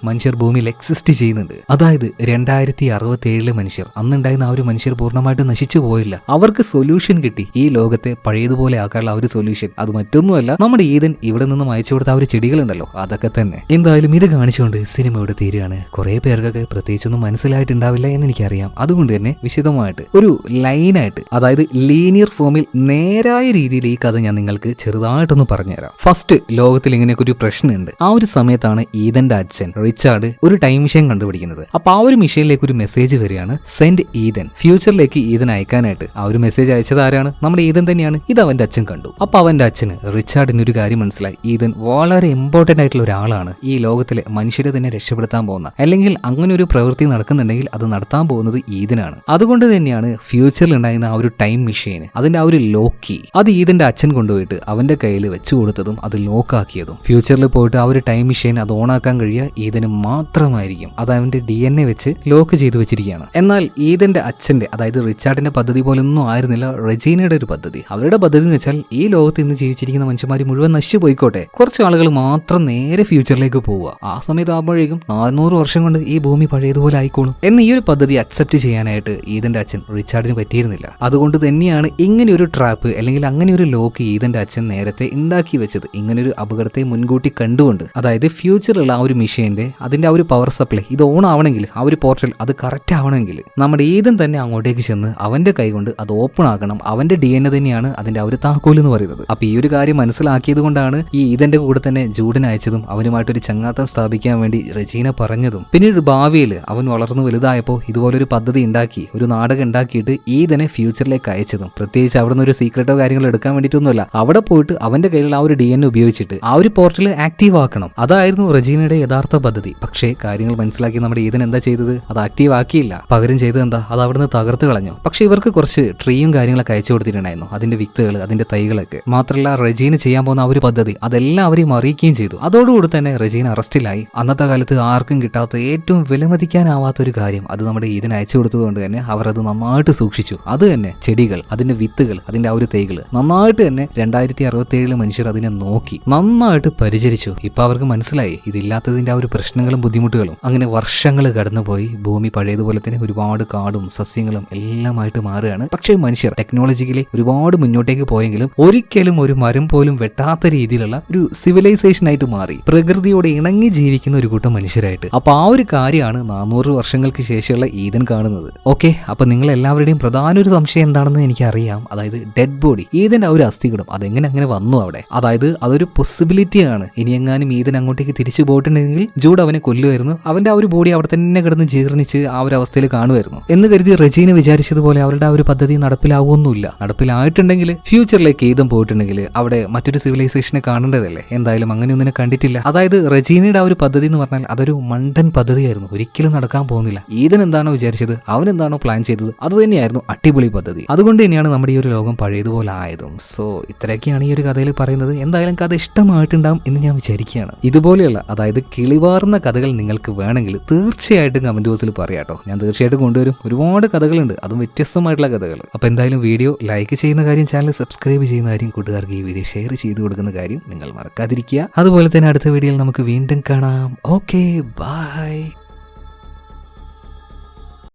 മനുഷ്യർ ഭൂമിയിൽ എക്സിസ്റ്റ് ചെയ്യുന്നുണ്ട്. അതായത് 2067 മനുഷ്യർ അന്നുണ്ടായിരുന്ന ആ ഒരു മനുഷ്യർ പൂർണ്ണമായിട്ട് നശിച്ചു പോയില്ല. അവർക്ക് സൊല്യൂഷൻ കിട്ടി. ഈ ലോകത്തെ പഴയതുപോലെ ആക്കാനുള്ള ആ ഒരു സൊല്യൂഷൻ അത് മറ്റൊന്നുമല്ല, നമ്മുടെ ഈദൻ ഇവിടെ നിന്നും അയച്ചു കൊടുത്ത ആ ഒരു ചെടികളുണ്ടല്ലോ അതൊക്കെ തന്നെ. എന്തായാലും ഇത് കാണിച്ചുകൊണ്ട് സിനിമ ഇവിടെ തീരുകയാണ്. കുറെ പേർക്കൊക്കെ പ്രത്യേകിച്ചൊന്നും മനസ്സിലായിട്ടുണ്ടാവില്ല എന്ന് എനിക്കറിയാം. അതുകൊണ്ട് തന്നെ വിശദമായിട്ട് ഒരു ലൈനായിട്ട്, അതായത് ലീനിയർ ഫോമിൽ നേരായ രീതിയിൽ ഈ കഥ ഞാൻ നിങ്ങൾക്ക് ചെറുതായിട്ടൊന്ന് പറഞ്ഞുതരാം. ഫസ്റ്റ് ലോകത്തിൽ ഇങ്ങനെയൊക്കെ ഒരു പ്രശ്നമുണ്ട്. ആ ഒരു സമയത്താണ് ഈദന്റെ അച്ഛൻ റിച്ചാർഡ് ഒരു ടൈം മെഷീൻ കണ്ടുപിടിക്കുന്നത്. അപ്പൊ ആ ഒരു മെഷീനിലേക്ക് ഒരു മെസ്സേജ് വരികയാണ്, സെൻഡ് ഈദൻ. ഫ്യൂച്ചറിലേക്ക് ഈദൻ അയക്കാനായിട്ട് ആ ഒരു മെസ്സേജ് അയച്ചത് ആരാണ്? നമ്മുടെ ഈദൻ തന്നെയാണ്. ഇത് അവന്റെ അച്ഛൻ കണ്ടു. അപ്പൊ അവന്റെ അച്ഛന് റിച്ചാർഡിന് ഒരു കാര്യം മനസ്സിലായി, ഈദൻ വളരെ ഇമ്പോർട്ടന്റ് ആയിട്ടുള്ള ഒരാളാണ്, ഈ ലോകത്തിലെ മനുഷ്യരെ തന്നെ രക്ഷപ്പെടുത്താൻ പോകുന്ന, അല്ലെങ്കിൽ അങ്ങനെ ഒരു പ്രവൃത്തി നടക്കുന്നുണ്ടെങ്കിൽ അത് നടത്താൻ പോകുന്നത് ഈദനാണ്. അതുകൊണ്ട് തന്നെയാണ് ഫ്യൂച്ചറിൽ ഉണ്ടായിരുന്ന ആ ഒരു ടൈം മെഷീൻ, അതിന്റെ ആ ഒരു ലോക്ക് കീ, അത് ഈദന്റെ അച്ഛൻ കൊണ്ടുപോയിട്ട് അവന്റെ കയ്യിൽ വെച്ചു കൊടുത്തതും അത് ലോക്കാക്കിയതും. ഫ്യൂച്ചറിൽ പോയിട്ട് ആ ഒരു ടൈം മെഷീൻ അത് ഓണാക്കാൻ കഴിയുക ഈദന് മാത്രമായിരിക്കും. അത് അവന്റെ DNA വെച്ച് ലോക്ക് ചെയ്തു വെച്ചിരിക്കുകയാണ്. എന്നാൽ ഈദന്റെ അച്ഛന്റെ, അതായത് റിച്ചാർഡിന്റെ പദ്ധതി പോലൊന്നും ആയിരുന്നില്ല റെജീനയുടെ ഒരു പദ്ധതി. അവരുടെ പദ്ധതി എന്ന് വെച്ചാൽ ഈ ലോകത്ത് ഇന്ന് ജീവിച്ചിരിക്കുന്ന മനുഷ്യന്മാർ മുഴുവൻ നശിച്ചു പോയിക്കോട്ടെ, കുറച്ച് ആളുകൾ മാത്രം നേരെ ഫ്യൂച്ചറിലേക്ക് പോവുക. ആ സമയത്ത് ആകുമ്പോഴേക്കും 400 വർഷം കൊണ്ട് ഈ ഭൂമി പഴയതുപോലെ ആയിക്കോളും എന്ന് ഈ ഒരു പദ്ധതി അക്സെപ്റ്റ് ചെയ്യാനായിട്ട് ഈദന്റെ അച്ഛൻ റിച്ചാർഡിന് പറ്റിയിരുന്നില്ല. അതുകൊണ്ട് തന്നെയാണ് ഇങ്ങനെ ഒരു ട്രാപ്പ് അല്ലെങ്കിൽ അങ്ങനെ ഒരു ലോക്ക് ഈദന്റെ അച്ഛൻ നേരത്തെ ഉണ്ടാക്കി വെച്ചത്. ഇങ്ങനെ ഒരു അപകടത്തെ മുൻകൂട്ടി കണ്ടുകൊണ്ട്, അതായത് ഫ്യൂച്ചറിലുള്ള ആ ഒരു മെഷീന്റെ അതിന്റെ ആ ഒരു പവർ സപ്ലൈ ഇത് ഓൺ ആവണമെങ്കിൽ, ആ ഒരു പോർട്ടൽ അത് കറക്റ്റ് ആവണമെങ്കിൽ നമ്മുടെ ഈദൻ തന്നെ അങ്ങോട്ടേക്ക് ചെന്ന് അവന്റെ കൈ കൊണ്ട് അത് ഓപ്പൺ ആക്കണം. അവന്റെ DNA തന്നെയാണ് അതിന്റെ ആ ഒരു താക്കോൽ എന്ന് പറയുന്നത്. അപ്പൊ ഈ ഒരു കാര്യം മനസ്സിലാക്കിയത് കൊണ്ടാണ് ഈ ഈദന്റെ കൂടെ തന്നെ ജൂഡൻ അയച്ചതും അവനുമായിട്ടൊരു ചങ്ങാത്തം സ്ഥാപിക്കാൻ വേണ്ടി റെജീന പറഞ്ഞതും. പിന്നീട് ഭാവിയിൽ അവൻ വളർന്നു വലുതായപ്പോൾ ഇതുപോലൊരു പദ്ധതി ഉണ്ടാക്കി, ഒരു നാടകം ഉണ്ടാക്കിയിട്ട് ഈദനെ ഫ്യൂച്ചറിലേക്ക് അയച്ചതും. പ്രത്യേകിച്ച് അവിടെ നിന്ന് ഒരു സീക്രട്ടോ കാര്യങ്ങളോ എടുക്കാൻ വേണ്ടിയിട്ടൊന്നുമല്ല, അവിടെ പോയിട്ട് അവന്റെ കയ്യിലുള്ള ആ ഒരു DNA ഉപയോഗിച്ചിട്ട് ആ ഒരു പോർട്ടൽ ആക്റ്റീവ് ആക്കണം. അതായിരുന്നു റെജീനയുടെ യഥാർത്ഥ പദ്ധതി. പക്ഷേ കാര്യങ്ങൾ മനസ്സിലാക്കി നമ്മുടെ ഈദൻ എന്താ ചെയ്തത്? അത് ആക്റ്റീവ് ആക്കിയില്ല. പകരം ചെയ്തത് എന്താ? അത് അവിടുന്ന് തകർത്ത് കളഞ്ഞു. പക്ഷെ ഇവർക്ക് കുറച്ച് ട്രീയും കാര്യങ്ങളൊക്കെ അയച്ചു കൊടുത്തിട്ടുണ്ടായിരുന്നു, അതിന്റെ വിത്തുകൾ, അതിന്റെ തൈകളൊക്കെ. മാത്രമല്ല റെജീന ചെയ്യാൻ പോകുന്ന ആ ഒരു പദ്ധതി അതെല്ലാവരെയും അറിയിക്കുകയും ചെയ്തു. അതോടുകൂടി തന്നെ റെജീന അറസ്റ്റിലായി. അന്നത്തെ കാലത്ത് ആർക്കും കിട്ടാത്ത ഏറ്റവും വിലമതിക്കാനാവാത്ത ഒരു കാര്യം അത് നമ്മുടെ ഈദൻ അയച്ചു കൊടുത്തതുകൊണ്ട് തന്നെ അവർ അത് നന്നായിട്ട് സൂക്ഷിച്ചു. അത് തന്നെ ചെടികൾ, അതിന്റെ വിത്തുകൾ, അതിന്റെ ആ ഒരു തൈകൾ നന്നായിട്ട് തന്നെ 2067 മനുഷ്യർ അതിനെ നോക്കി നന്നായിട്ട് പരിചരിച്ചു. ഇപ്പൊ അവർക്ക് മനസ്സിലായി ഇതില്ലാത്തതിന്റെ ആ ഒരു പ്രശ്നങ്ങളും ബുദ്ധിമുട്ടുകളും. അങ്ങനെ വർഷങ്ങൾ കടന്നുപോയി. ഭൂമി പഴയതുപോലെ തന്നെ ഒരുപാട് കാടും സസ്യങ്ങളും എല്ലാമായിട്ട് മാറുകയാണ്. പക്ഷേ മനുഷ്യർ ടെക്നോളജിക്കലി ഒരുപാട് മുന്നോട്ടേക്ക് പോയെങ്കിലും ഒരിക്കലും ഒരു മരം പോലും വെട്ടാത്ത രീതിയിലുള്ള ഒരു സിവിലൈസേഷൻ ആയിട്ട് മാറി, പ്രകൃതിയോട് ഇണങ്ങി ജീവിക്കുന്ന ഒരു കൂട്ടം മനുഷ്യരായിട്ട്. അപ്പൊ ആ ഒരു കാര്യമാണ് 400 വർഷങ്ങൾക്ക് ശേഷമുള്ള ഈദൻ കാണുന്നത്. ഓക്കെ, അപ്പൊ നിങ്ങൾ എല്ലാവരുടെയും പ്രധാന ഒരു സംശയം എന്താണെന്ന് എനിക്കറിയാം. അതായത് ഡെഡ് ബോഡി, ഈദന്റെ ആ ഒരു അസ്ഥികൂടം അതെങ്ങനെ അങ്ങനെ വന്നു അവിടെ? അതായത് അതൊരു പോസിബിലിറ്റിയാണ്. ഇനി എങ്ങാനും ഈദൻ അങ്ങോട്ടേക്ക് തിരിച്ചു പോയിട്ടുണ്ടെങ്കിൽ ജൂഡ് അവനെ കൊല്ലുമായിരുന്നു. അവന്റെ ആ ഒരു ബോഡി അവിടെ തന്നെ കിടന്ന് ജീർണിച്ച് ആ ഒരു അവസ്ഥയിൽ കാണുമായിരുന്നു എന്ന് കരുതി റെജീന വിചാരിച്ചതുപോലെ അവരുടെ ആ ഒരു പദ്ധതി നടപ്പിലാവുമൊന്നുമില്ല. നടപ്പിലായിട്ടുണ്ടെങ്കിൽ ഫ്യൂച്ചറിലേക്ക് ഈദൻ പോയിട്ടുണ്ടെങ്കിൽ അവിടെ മറ്റൊരു സിവിലൈസേഷനെ കാണേണ്ടതല്ലേ? എന്തായാലും അങ്ങനെ ഒന്നിനെ കണ്ടിട്ടില്ല. അതായത് റെജീനയുടെ ആ ഒരു പദ്ധതി എന്ന് പറഞ്ഞാൽ അതൊരു മണ്ട മണ്ടൻ പദ്ധതിയായിരുന്നു, ഒരിക്കലും നടക്കാൻ പോകുന്നില്ല. ഈദൻ എന്താണോ വിചാരിച്ചത്, അവൻ എന്താണോ പ്ലാൻ ചെയ്തത്, അത് തന്നെയായിരുന്നു അടിപൊളി പദ്ധതി. അതുകൊണ്ട് തന്നെയാണ് നമ്മുടെ ഈ ഒരു ലോകം പഴയതുപോലെ ആയതും. സോ ഇത്രയൊക്കെയാണ് ഈ ഒരു കഥയിൽ പറയുന്നത്. എന്തായാലും കഥ ഇഷ്ടമായിട്ടുണ്ടാവും എന്ന് ഞാൻ വിചാരിക്കുകയാണ്. ഇതുപോലെയുള്ള അതായത് കിളിവാർന്ന കഥകൾ നിങ്ങൾക്ക് വേണമെങ്കിൽ തീർച്ചയായിട്ടും കമന്റ് ബോക്സിൽ പറയാട്ടോ. ഞാൻ തീർച്ചയായിട്ടും കൊണ്ടുവരും. ഒരുപാട് കഥകളുണ്ട്, അതും വ്യത്യസ്തമായിട്ടുള്ള കഥകൾ. അപ്പോൾ എന്തായാലും വീഡിയോ ലൈക്ക് ചെയ്യുന്ന കാര്യം, ചാനൽ സബ്സ്ക്രൈബ് ചെയ്യുന്ന കാര്യം, കൂട്ടുകാർക്ക് ഈ വീഡിയോ ഷെയർ ചെയ്ത് കൊടുക്കുന്ന കാര്യം നിങ്ങൾ മറക്കാതിരിക്കുക. അതുപോലെ തന്നെ അടുത്ത വീഡിയോയിൽ നമുക്ക് വീണ്ടും കാണാം. Okay, by.